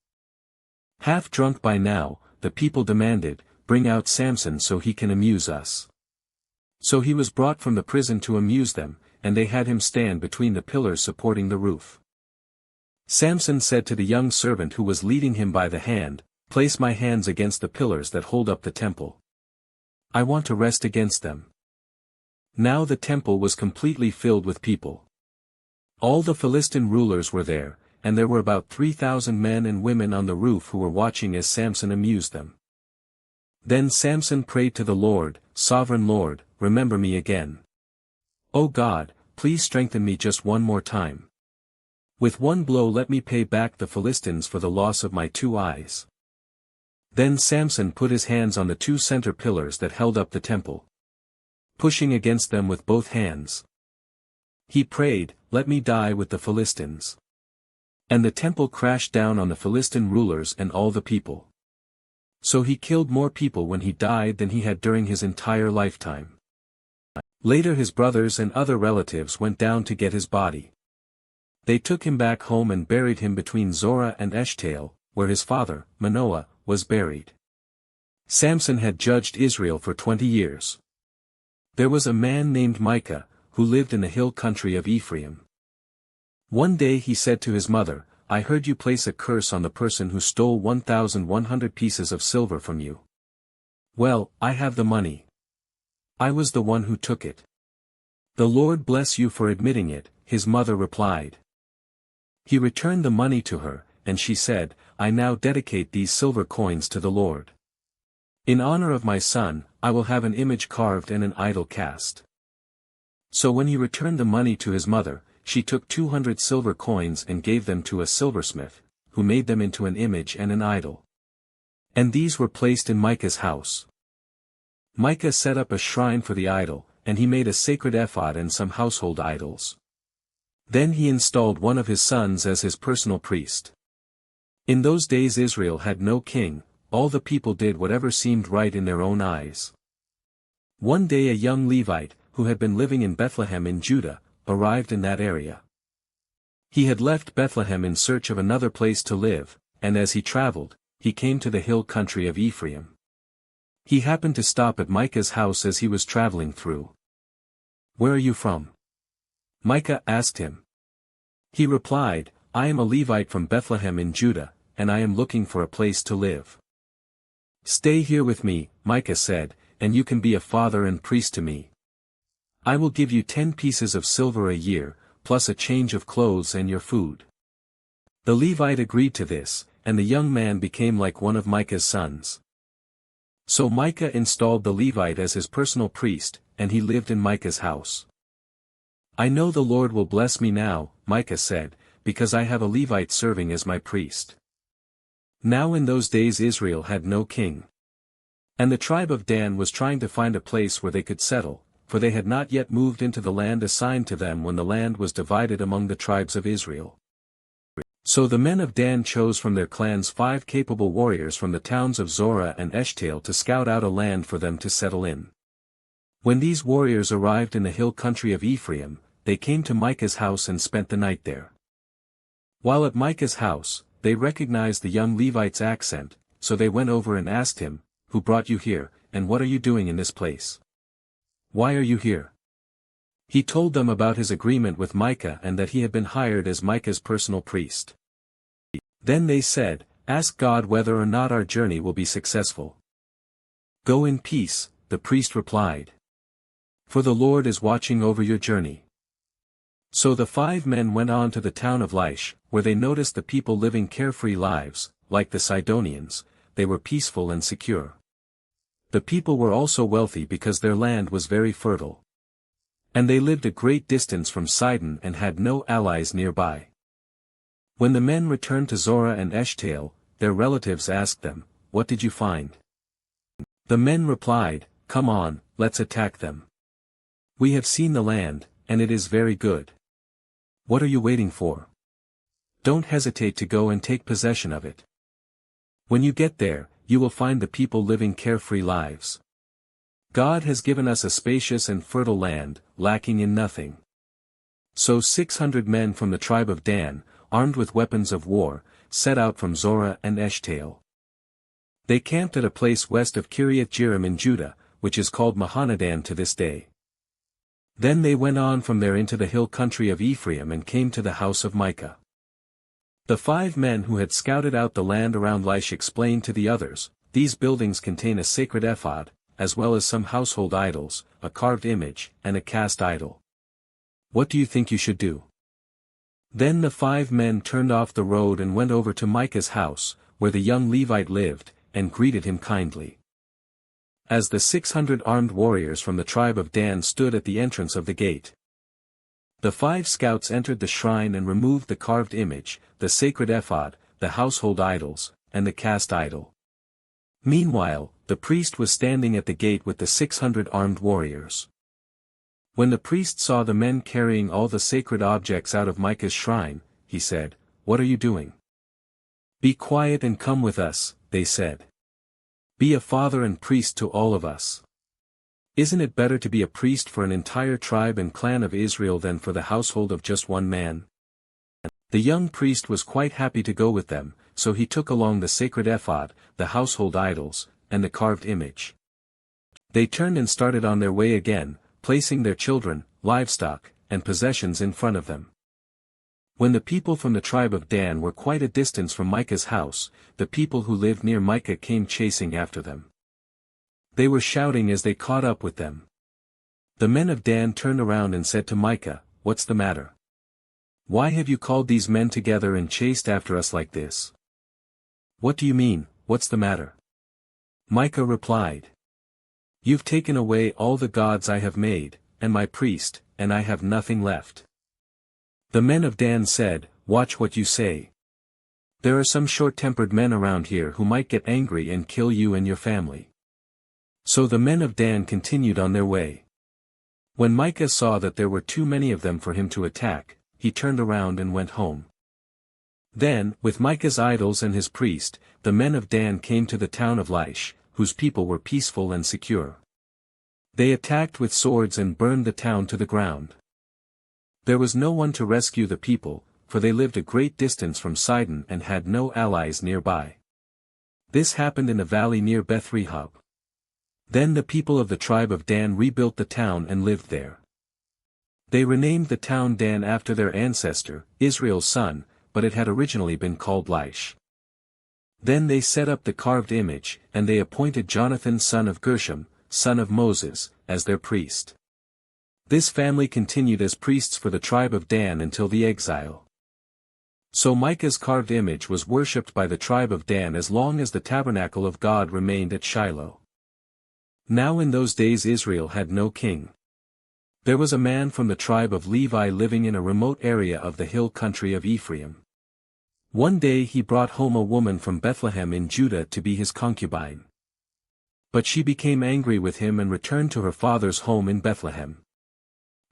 Half drunk by now, the people demanded, "Bring out Samson so he can amuse us." So he was brought from the prison to amuse them, and they had him stand between the pillars supporting the roof. Samson said to the young servant who was leading him by the hand, "Place my hands against the pillars that hold up the temple. I want to rest against them." Now the temple was completely filled with people. All the Philistine rulers were there, and there were about 3,000 men and women on the roof who were watching as Samson amused them. Then Samson prayed to the Lord, "Sovereign Lord, remember me again. O God, please strengthen me just one more time. With one blow let me pay back the Philistines for the loss of my 2 eyes." Then Samson put his hands on the 2 center pillars that held up the temple, pushing against them with both hands. He prayed, "Let me die with the Philistines." And the temple crashed down on the Philistine rulers and all the people. So he killed more people when he died than he had during his entire lifetime. Later his brothers and other relatives went down to get his body. They took him back home and buried him between Zorah and Eshtaol, where his father, Manoah, was buried. Samson had judged Israel for 20 years. There was a man named Micah, who lived in the hill country of Ephraim. One day he said to his mother, "I heard you place a curse on the person who stole 1,100 pieces of silver from you. Well, I have the money. I was the one who took it." "The Lord bless you for admitting it," his mother replied. He returned the money to her, and she said, "I now dedicate these silver coins to the Lord. In honor of my son, I will have an image carved and an idol cast." So when he returned the money to his mother, she took 200 silver coins and gave them to a silversmith, who made them into an image and an idol. And these were placed in Micah's house. Micah set up a shrine for the idol, and he made a sacred ephod and some household idols. Then he installed one of his sons as his personal priest. In those days Israel had no king, all the people did whatever seemed right in their own eyes. One day a young Levite, who had been living in Bethlehem in Judah, arrived in that area. He had left Bethlehem in search of another place to live, and as he traveled, he came to the hill country of Ephraim. He happened to stop at Micah's house as he was traveling through. "Where are you from?" Micah asked him. He replied, "I am a Levite from Bethlehem in Judah, and I am looking for a place to live." "Stay here with me," Micah said, "and you can be a father and priest to me. I will give you 10 pieces of silver a year, plus a change of clothes and your food." The Levite agreed to this, and the young man became like one of Micah's sons. So Micah installed the Levite as his personal priest, and he lived in Micah's house. "I know the Lord will bless me now," Micah said, "because I have a Levite serving as my priest." Now in those days Israel had no king. And the tribe of Dan was trying to find a place where they could settle, for they had not yet moved into the land assigned to them when the land was divided among the tribes of Israel. So the men of Dan chose from their clans 5 capable warriors from the towns of Zorah and Eshtaol to scout out a land for them to settle in. When these warriors arrived in the hill country of Ephraim, they came to Micah's house and spent the night there. While at Micah's house, they recognized the young Levite's accent, so they went over and asked him, "Who brought you here, and what are you doing in this place? Why are you here?" He told them about his agreement with Micah and that he had been hired as Micah's personal priest. Then they said, "Ask God whether or not our journey will be successful." "Go in peace," the priest replied. "For the Lord is watching over your journey." So the 5 men went on to the town of Laish, where they noticed the people living carefree lives, like the Sidonians. They were peaceful and secure. The people were also wealthy because their land was very fertile. And they lived a great distance from Sidon and had no allies nearby. When the men returned to Zorah and Eshtaol, their relatives asked them, "What did you find?" The men replied, "Come on, let's attack them. We have seen the land, and it is very good. What are you waiting for? Don't hesitate to go and take possession of it. When you get there, you will find the people living carefree lives. God has given us a spacious and fertile land, lacking in nothing." So 600 men from the tribe of Dan, armed with weapons of war, set out from Zorah and Eshtaol. They camped at a place west of Kiriath Jearim in Judah, which is called Mahanadan to this day. Then they went on from there into the hill country of Ephraim and came to the house of Micah. The 5 men who had scouted out the land around Laish explained to the others, "These buildings contain a sacred ephod, as well as some household idols, a carved image, and a cast idol. What do you think you should do?" Then the 5 men turned off the road and went over to Micah's house, where the young Levite lived, and greeted him kindly. As the 600 armed warriors from the tribe of Dan stood at the entrance of the gate, the 5 scouts entered the shrine and removed the carved image, the sacred ephod, the household idols, and the cast idol. Meanwhile, the priest was standing at the gate with the 600 armed warriors. When the priest saw the men carrying all the sacred objects out of Micah's shrine, he said, "What are you doing?" "Be quiet and come with us," they said. "Be a father and priest to all of us. Isn't it better to be a priest for an entire tribe and clan of Israel than for the household of just one man?" The young priest was quite happy to go with them, so he took along the sacred ephod, the household idols, and the carved image. They turned and started on their way again, placing their children, livestock, and possessions in front of them. When the people from the tribe of Dan were quite a distance from Micah's house, the people who lived near Micah came chasing after them. They were shouting as they caught up with them. The men of Dan turned around and said to Micah, "What's the matter? Why have you called these men together and chased after us like this?" "What do you mean, what's the matter?" Micah replied. "You've taken away all the gods I have made, and my priest, and I have nothing left." The men of Dan said, "Watch what you say. There are some short-tempered men around here who might get angry and kill you and your family." So the men of Dan continued on their way. When Micah saw that there were too many of them for him to attack, he turned around and went home. Then, with Micah's idols and his priest, the men of Dan came to the town of Laish, whose people were peaceful and secure. They attacked with swords and burned the town to the ground. There was no one to rescue the people, for they lived a great distance from Sidon and had no allies nearby. This happened in a valley near Beth-rehob. Then the people of the tribe of Dan rebuilt the town and lived there. They renamed the town Dan after their ancestor, Israel's son, but it had originally been called Laish. Then they set up the carved image, and they appointed Jonathan son of Gershom, son of Moses, as their priest. This family continued as priests for the tribe of Dan until the exile. So Micah's carved image was worshipped by the tribe of Dan as long as the tabernacle of God remained at Shiloh. Now in those days Israel had no king. There was a man from the tribe of Levi living in a remote area of the hill country of Ephraim. One day he brought home a woman from Bethlehem in Judah to be his concubine. But she became angry with him and returned to her father's home in Bethlehem.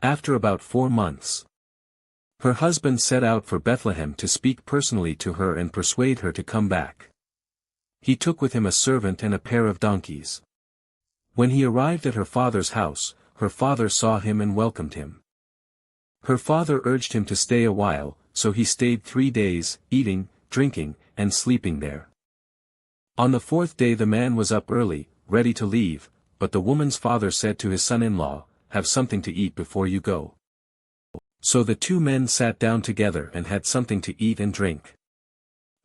After about 4 months, her husband set out for Bethlehem to speak personally to her and persuade her to come back. He took with him a servant and a pair of donkeys. When he arrived at her father's house, her father saw him and welcomed him. Her father urged him to stay a while, so he stayed 3 days, eating, drinking, and sleeping there. On the 4th day the man was up early, ready to leave, but the woman's father said to his son-in-law, "Have something to eat before you go." So the 2 men sat down together and had something to eat and drink.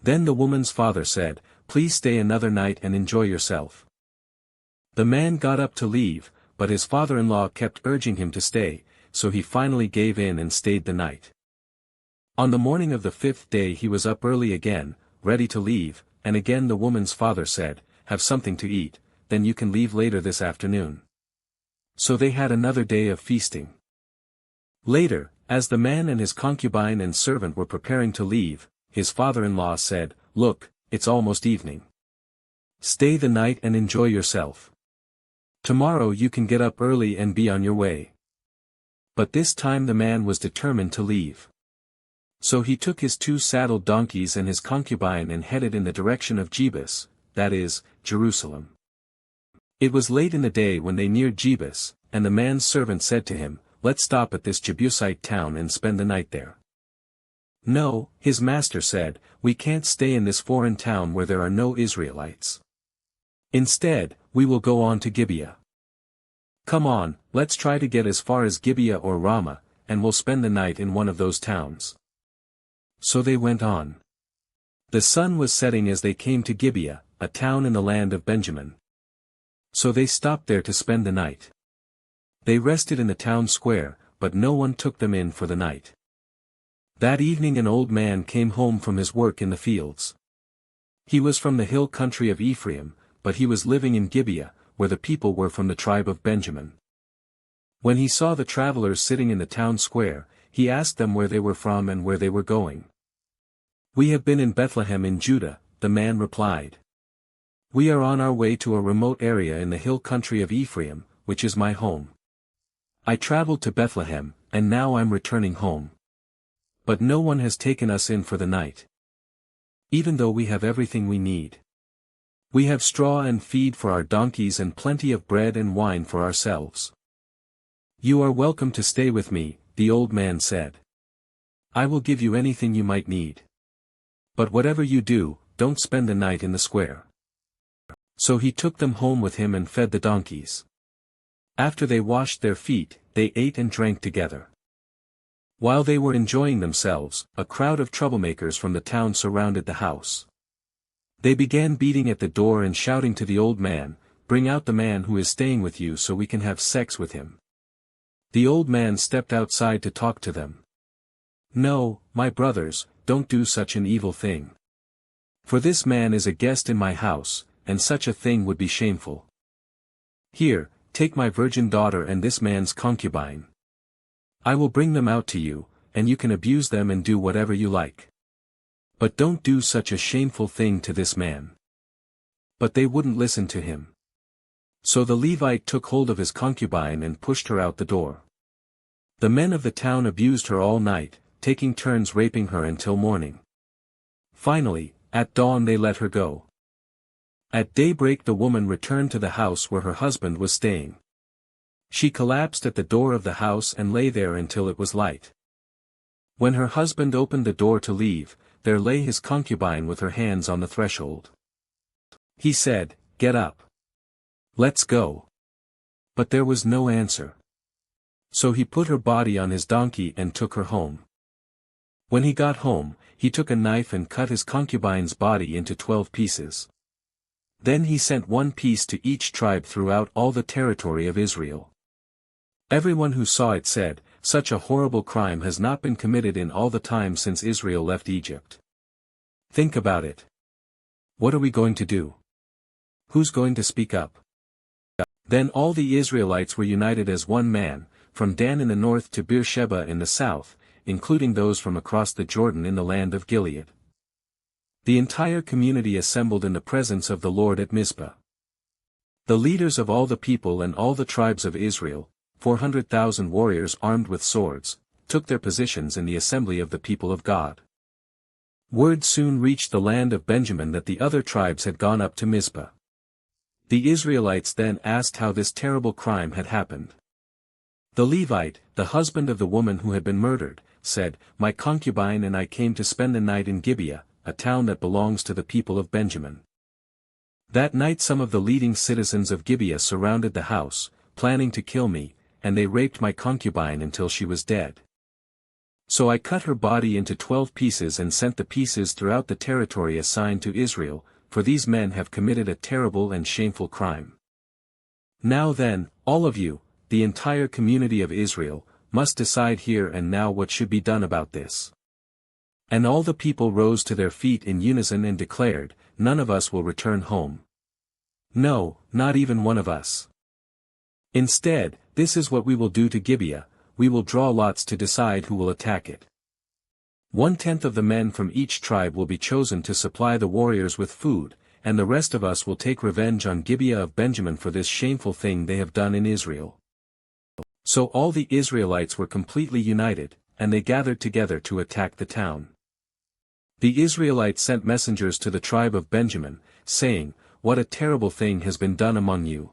Then the woman's father said, "Please stay another night and enjoy yourself." The man got up to leave, but his father-in-law kept urging him to stay, so he finally gave in and stayed the night. On the morning of the 5th day he was up early again, ready to leave, and again the woman's father said, "Have something to eat, then you can leave later this afternoon." So they had another day of feasting. Later, as the man and his concubine and servant were preparing to leave, his father-in-law said, "Look, it's almost evening. Stay the night and enjoy yourself. Tomorrow you can get up early and be on your way." But this time the man was determined to leave. So he took his 2 saddled donkeys and his concubine and headed in the direction of Jebus, that is, Jerusalem. It was late in the day when they neared Jebus, and the man's servant said to him, "Let's stop at this Jebusite town and spend the night there." "No," his master said, "we can't stay in this foreign town where there are no Israelites. Instead, we will go on to Gibeah. Come on, let's try to get as far as Gibeah or Ramah, and we'll spend the night in one of those towns." So they went on. The sun was setting as they came to Gibeah, a town in the land of Benjamin. So they stopped there to spend the night. They rested in the town square, but no one took them in for the night. That evening an old man came home from his work in the fields. He was from the hill country of Ephraim, but he was living in Gibeah, where the people were from the tribe of Benjamin. When he saw the travelers sitting in the town square, he asked them where they were from and where they were going. "We have been in Bethlehem in Judah," the man replied. "We are on our way to a remote area in the hill country of Ephraim, which is my home. I traveled to Bethlehem, and now I'm returning home. But no one has taken us in for the night. Even though we have everything we need. We have straw and feed for our donkeys and plenty of bread and wine for ourselves." "You are welcome to stay with me," the old man said. "I will give you anything you might need. But whatever you do, don't spend the night in the square." So he took them home with him and fed the donkeys. After they washed their feet, they ate and drank together. While they were enjoying themselves, a crowd of troublemakers from the town surrounded the house. They began beating at the door and shouting to the old man, "Bring out the man who is staying with you so we can have sex with him." The old man stepped outside to talk to them. "No, my brothers, don't do such an evil thing. For this man is a guest in my house, and such a thing would be shameful. Here, take my virgin daughter and this man's concubine. I will bring them out to you, and you can abuse them and do whatever you like. But don't do such a shameful thing to this man." But they wouldn't listen to him. So the Levite took hold of his concubine and pushed her out the door. The men of the town abused her all night, taking turns raping her until morning. Finally, at dawn they let her go. At daybreak the woman returned to the house where her husband was staying. She collapsed at the door of the house and lay there until it was light. When her husband opened the door to leave, there lay his concubine with her hands on the threshold. He said, "Get up. Let's go." But there was no answer. So he put her body on his donkey and took her home. When he got home, he took a knife and cut his concubine's body into 12 pieces. Then he sent one piece to each tribe throughout all the territory of Israel. Everyone who saw it said, "Such a horrible crime has not been committed in all the time since Israel left Egypt." Think about it. What are we going to do? Who's going to speak up? Then all the Israelites were united as one man, from Dan in the north to Beersheba in the south, including those from across the Jordan in the land of Gilead. The entire community assembled in the presence of the Lord at Mizpah. The leaders of all the people and all the tribes of Israel, 400,000 warriors armed with swords, took their positions in the assembly of the people of God. Word soon reached the land of Benjamin that the other tribes had gone up to Mizpah. The Israelites then asked how this terrible crime had happened. The Levite, the husband of the woman who had been murdered, said, "My concubine and I came to spend the night in Gibeah, a town that belongs to the people of Benjamin. That night some of the leading citizens of Gibeah surrounded the house, planning to kill me, and they raped my concubine until she was dead. So I cut her body into 12 pieces and sent the pieces throughout the territory assigned to Israel, for these men have committed a terrible and shameful crime. Now then, all of you, the entire community of Israel, must decide here and now what should be done about this." And all the people rose to their feet in unison and declared, "None of us will return home. No, not even one of us. Instead, this is what we will do to Gibeah, we will draw lots to decide who will attack it. 1/10 of the men from each tribe will be chosen to supply the warriors with food, and the rest of us will take revenge on Gibeah of Benjamin for this shameful thing they have done in Israel." So all the Israelites were completely united, and they gathered together to attack the town. The Israelites sent messengers to the tribe of Benjamin, saying, "What a terrible thing has been done among you.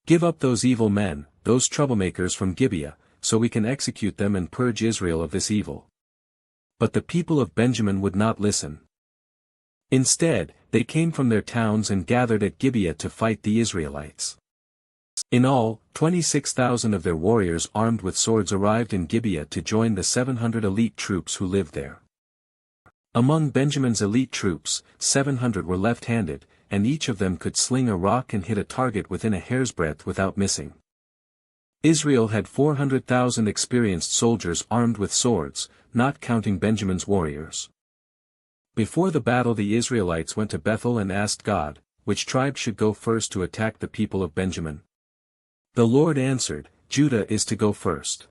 Give up those evil men, those troublemakers from Gibeah, so we can execute them and purge Israel of this evil." But the people of Benjamin would not listen. Instead, they came from their towns and gathered at Gibeah to fight the Israelites. In all, 26,000 of their warriors armed with swords arrived in Gibeah to join the 700 elite troops who lived there. Among Benjamin's elite troops, 700 were left-handed, and each of them could sling a rock and hit a target within a hair's breadth without missing. Israel had 400,000 experienced soldiers armed with swords, not counting Benjamin's warriors. Before the battle the Israelites went to Bethel and asked God, which tribe should go first to attack the people of Benjamin. The Lord answered, "Judah is to go first."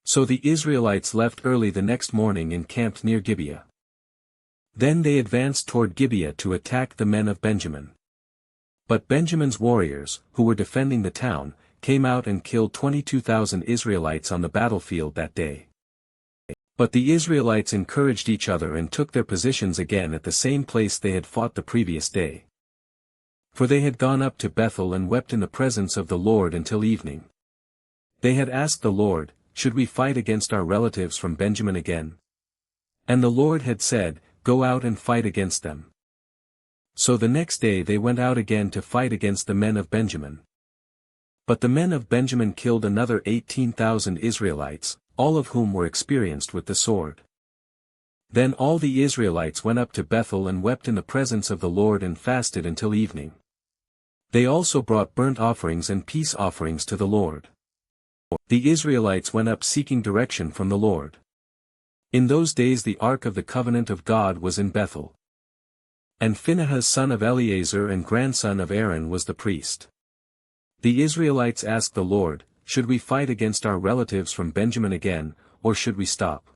So the Israelites left early the next morning and camped near Gibeah. Then they advanced toward Gibeah to attack the men of Benjamin. But Benjamin's warriors, who were defending the town, came out and killed 22,000 Israelites on the battlefield that day. But the Israelites encouraged each other and took their positions again at the same place they had fought the previous day. For they had gone up to Bethel and wept in the presence of the Lord until evening. They had asked the Lord, "Should we fight against our relatives from Benjamin again?" And the Lord had said, "Go out and fight against them." So the next day they went out again to fight against the men of Benjamin. But the men of Benjamin killed another 18,000 Israelites, all of whom were experienced with the sword. Then all the Israelites went up to Bethel and wept in the presence of the Lord and fasted until evening. They also brought burnt offerings and peace offerings to the Lord. The Israelites went up seeking direction from the Lord. In those days the ark of the covenant of God was in Bethel. And Phinehas son of Eleazar and grandson of Aaron was the priest. The Israelites asked the Lord, "Should we fight against our relatives from Benjamin again, or should we stop?"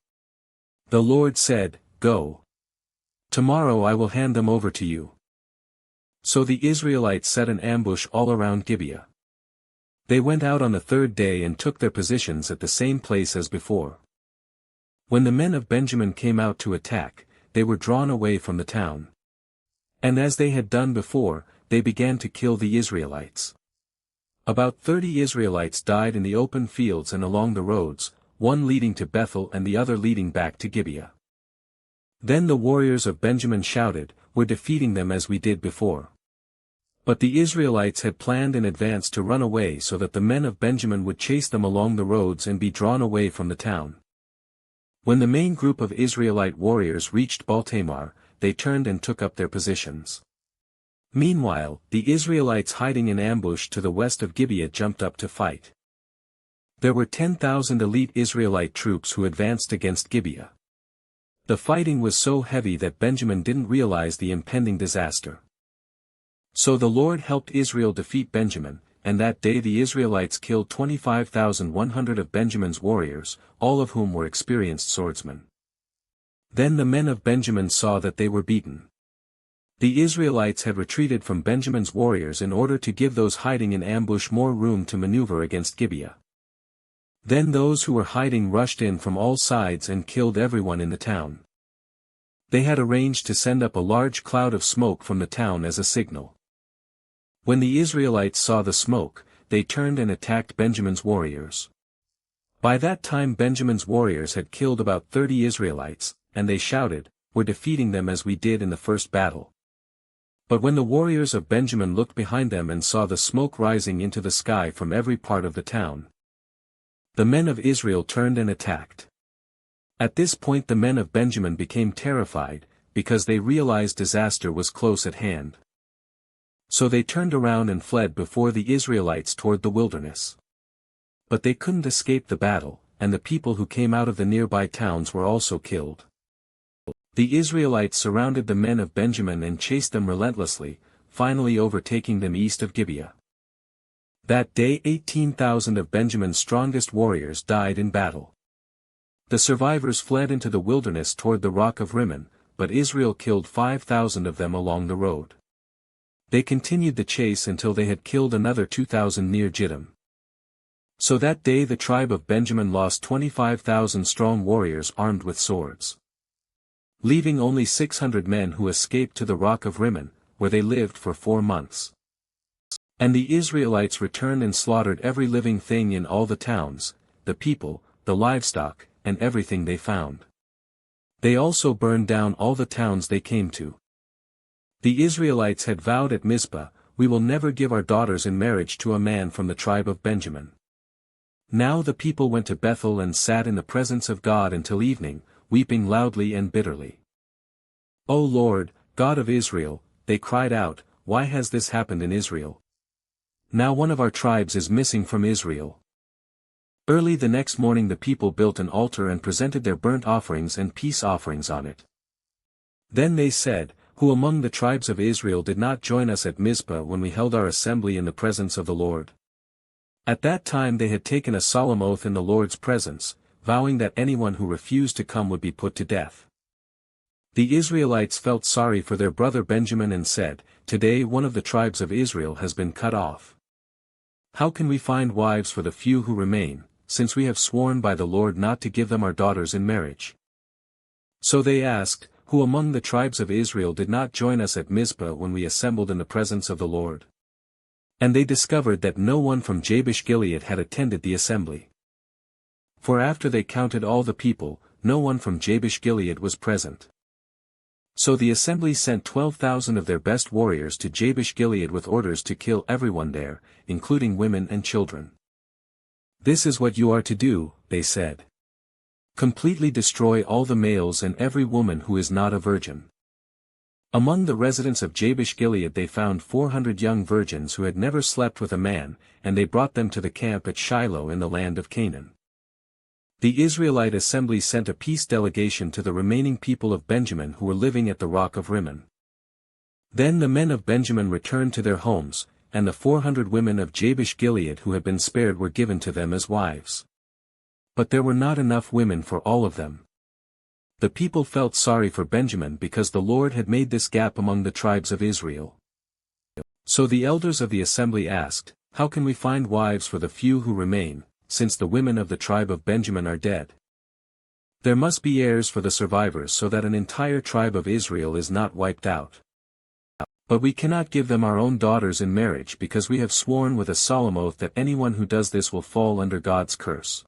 The Lord said, "Go. Tomorrow I will hand them over to you." So the Israelites set an ambush all around Gibeah. They went out on the third day and took their positions at the same place as before. When the men of Benjamin came out to attack, they were drawn away from the town. And as they had done before, they began to kill the Israelites. About 30 Israelites died in the open fields and along the roads, one leading to Bethel and the other leading back to Gibeah. Then the warriors of Benjamin shouted, "We're defeating them as we did before." But the Israelites had planned in advance to run away so that the men of Benjamin would chase them along the roads and be drawn away from the town. When the main group of Israelite warriors reached Baal-Tamar, they turned and took up their positions. Meanwhile, the Israelites hiding in ambush to the west of Gibeah jumped up to fight. There were 10,000 elite Israelite troops who advanced against Gibeah. The fighting was so heavy that Benjamin didn't realize the impending disaster. So the Lord helped Israel defeat Benjamin, and that day the Israelites killed 25,100 of Benjamin's warriors, all of whom were experienced swordsmen. Then the men of Benjamin saw that they were beaten. The Israelites had retreated from Benjamin's warriors in order to give those hiding in ambush more room to maneuver against Gibeah. Then those who were hiding rushed in from all sides and killed everyone in the town. They had arranged to send up a large cloud of smoke from the town as a signal. When the Israelites saw the smoke, they turned and attacked Benjamin's warriors. By that time Benjamin's warriors had killed about 30 Israelites, and they shouted, "We're defeating them as we did in the first battle." But when the warriors of Benjamin looked behind them and saw the smoke rising into the sky from every part of the town, the men of Israel turned and attacked. At this point the men of Benjamin became terrified, because they realized disaster was close at hand. So they turned around and fled before the Israelites toward the wilderness. But they couldn't escape the battle, and the people who came out of the nearby towns were also killed. The Israelites surrounded the men of Benjamin and chased them relentlessly, finally overtaking them east of Gibeah. That day 18,000 of Benjamin's strongest warriors died in battle. The survivors fled into the wilderness toward the rock of Rimmon, but Israel killed 5,000 of them along the road. They continued the chase until they had killed another 2,000 near Jittim. So that day the tribe of Benjamin lost 25,000 strong warriors armed with swords, leaving only 600 men who escaped to the rock of Rimmon, where they lived for 4 months. And the Israelites returned and slaughtered every living thing in all the towns, the people, the livestock, and everything they found. They also burned down all the towns they came to. The Israelites had vowed at Mizpah, "We will never give our daughters in marriage to a man from the tribe of Benjamin." Now the people went to Bethel and sat in the presence of God until evening, weeping loudly and bitterly. "O Lord, God of Israel," they cried out, "why has this happened in Israel? Now one of our tribes is missing from Israel." Early the next morning the people built an altar and presented their burnt offerings and peace offerings on it. Then they said, "Who among the tribes of Israel did not join us at Mizpah when we held our assembly in the presence of the Lord?" At that time they had taken a solemn oath in the Lord's presence, vowing that anyone who refused to come would be put to death. The Israelites felt sorry for their brother Benjamin and said, "Today one of the tribes of Israel has been cut off. How can we find wives for the few who remain, since we have sworn by the Lord not to give them our daughters in marriage?" So they asked, "Who among the tribes of Israel did not join us at Mizpah when we assembled in the presence of the Lord?" And they discovered that no one from Jabesh-Gilead had attended the assembly. For after they counted all the people, no one from Jabesh-Gilead was present. So the assembly sent 12,000 of their best warriors to Jabesh-Gilead with orders to kill everyone there, including women and children. "This is what you are to do," they said. Completely destroy all the males and every woman who is not a virgin. Among the residents of Jabesh-Gilead they found 400 young virgins who had never slept with a man, and they brought them to the camp at Shiloh in the land of Canaan. The Israelite assembly sent a peace delegation to the remaining people of Benjamin who were living at the rock of Rimmon. Then the men of Benjamin returned to their homes, and the 400 women of Jabesh-Gilead who had been spared were given to them as wives. But there were not enough women for all of them. The people felt sorry for Benjamin because the Lord had made this gap among the tribes of Israel. So the elders of the assembly asked, "How can we find wives for the few who remain, since the women of the tribe of Benjamin are dead? There must be heirs for the survivors so that an entire tribe of Israel is not wiped out. But we cannot give them our own daughters in marriage because we have sworn with a solemn oath that anyone who does this will fall under God's curse."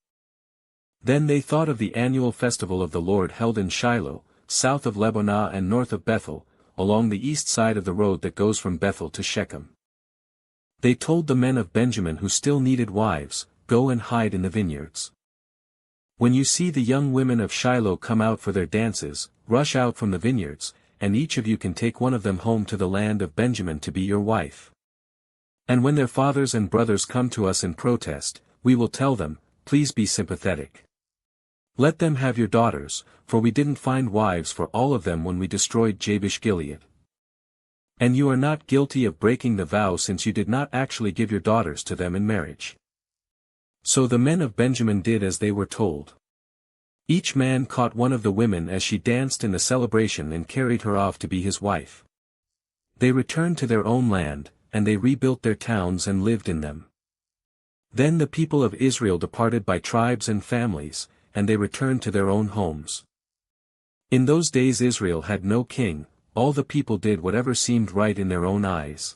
Then they thought of the annual festival of the Lord held in Shiloh, south of Lebanah and north of Bethel, along the east side of the road that goes from Bethel to Shechem. They told the men of Benjamin who still needed wives, "Go and hide in the vineyards. When you see the young women of Shiloh come out for their dances, rush out from the vineyards, and each of you can take one of them home to the land of Benjamin to be your wife. And when their fathers and brothers come to us in protest, we will tell them, 'Please be sympathetic. Let them have your daughters, for we didn't find wives for all of them when we destroyed Jabesh-Gilead. And you are not guilty of breaking the vow since you did not actually give your daughters to them in marriage.'" So the men of Benjamin did as they were told. Each man caught one of the women as she danced in the celebration and carried her off to be his wife. They returned to their own land, and they rebuilt their towns and lived in them. Then the people of Israel departed by tribes and families, and they returned to their own homes. In those days Israel had no king, all the people did whatever seemed right in their own eyes.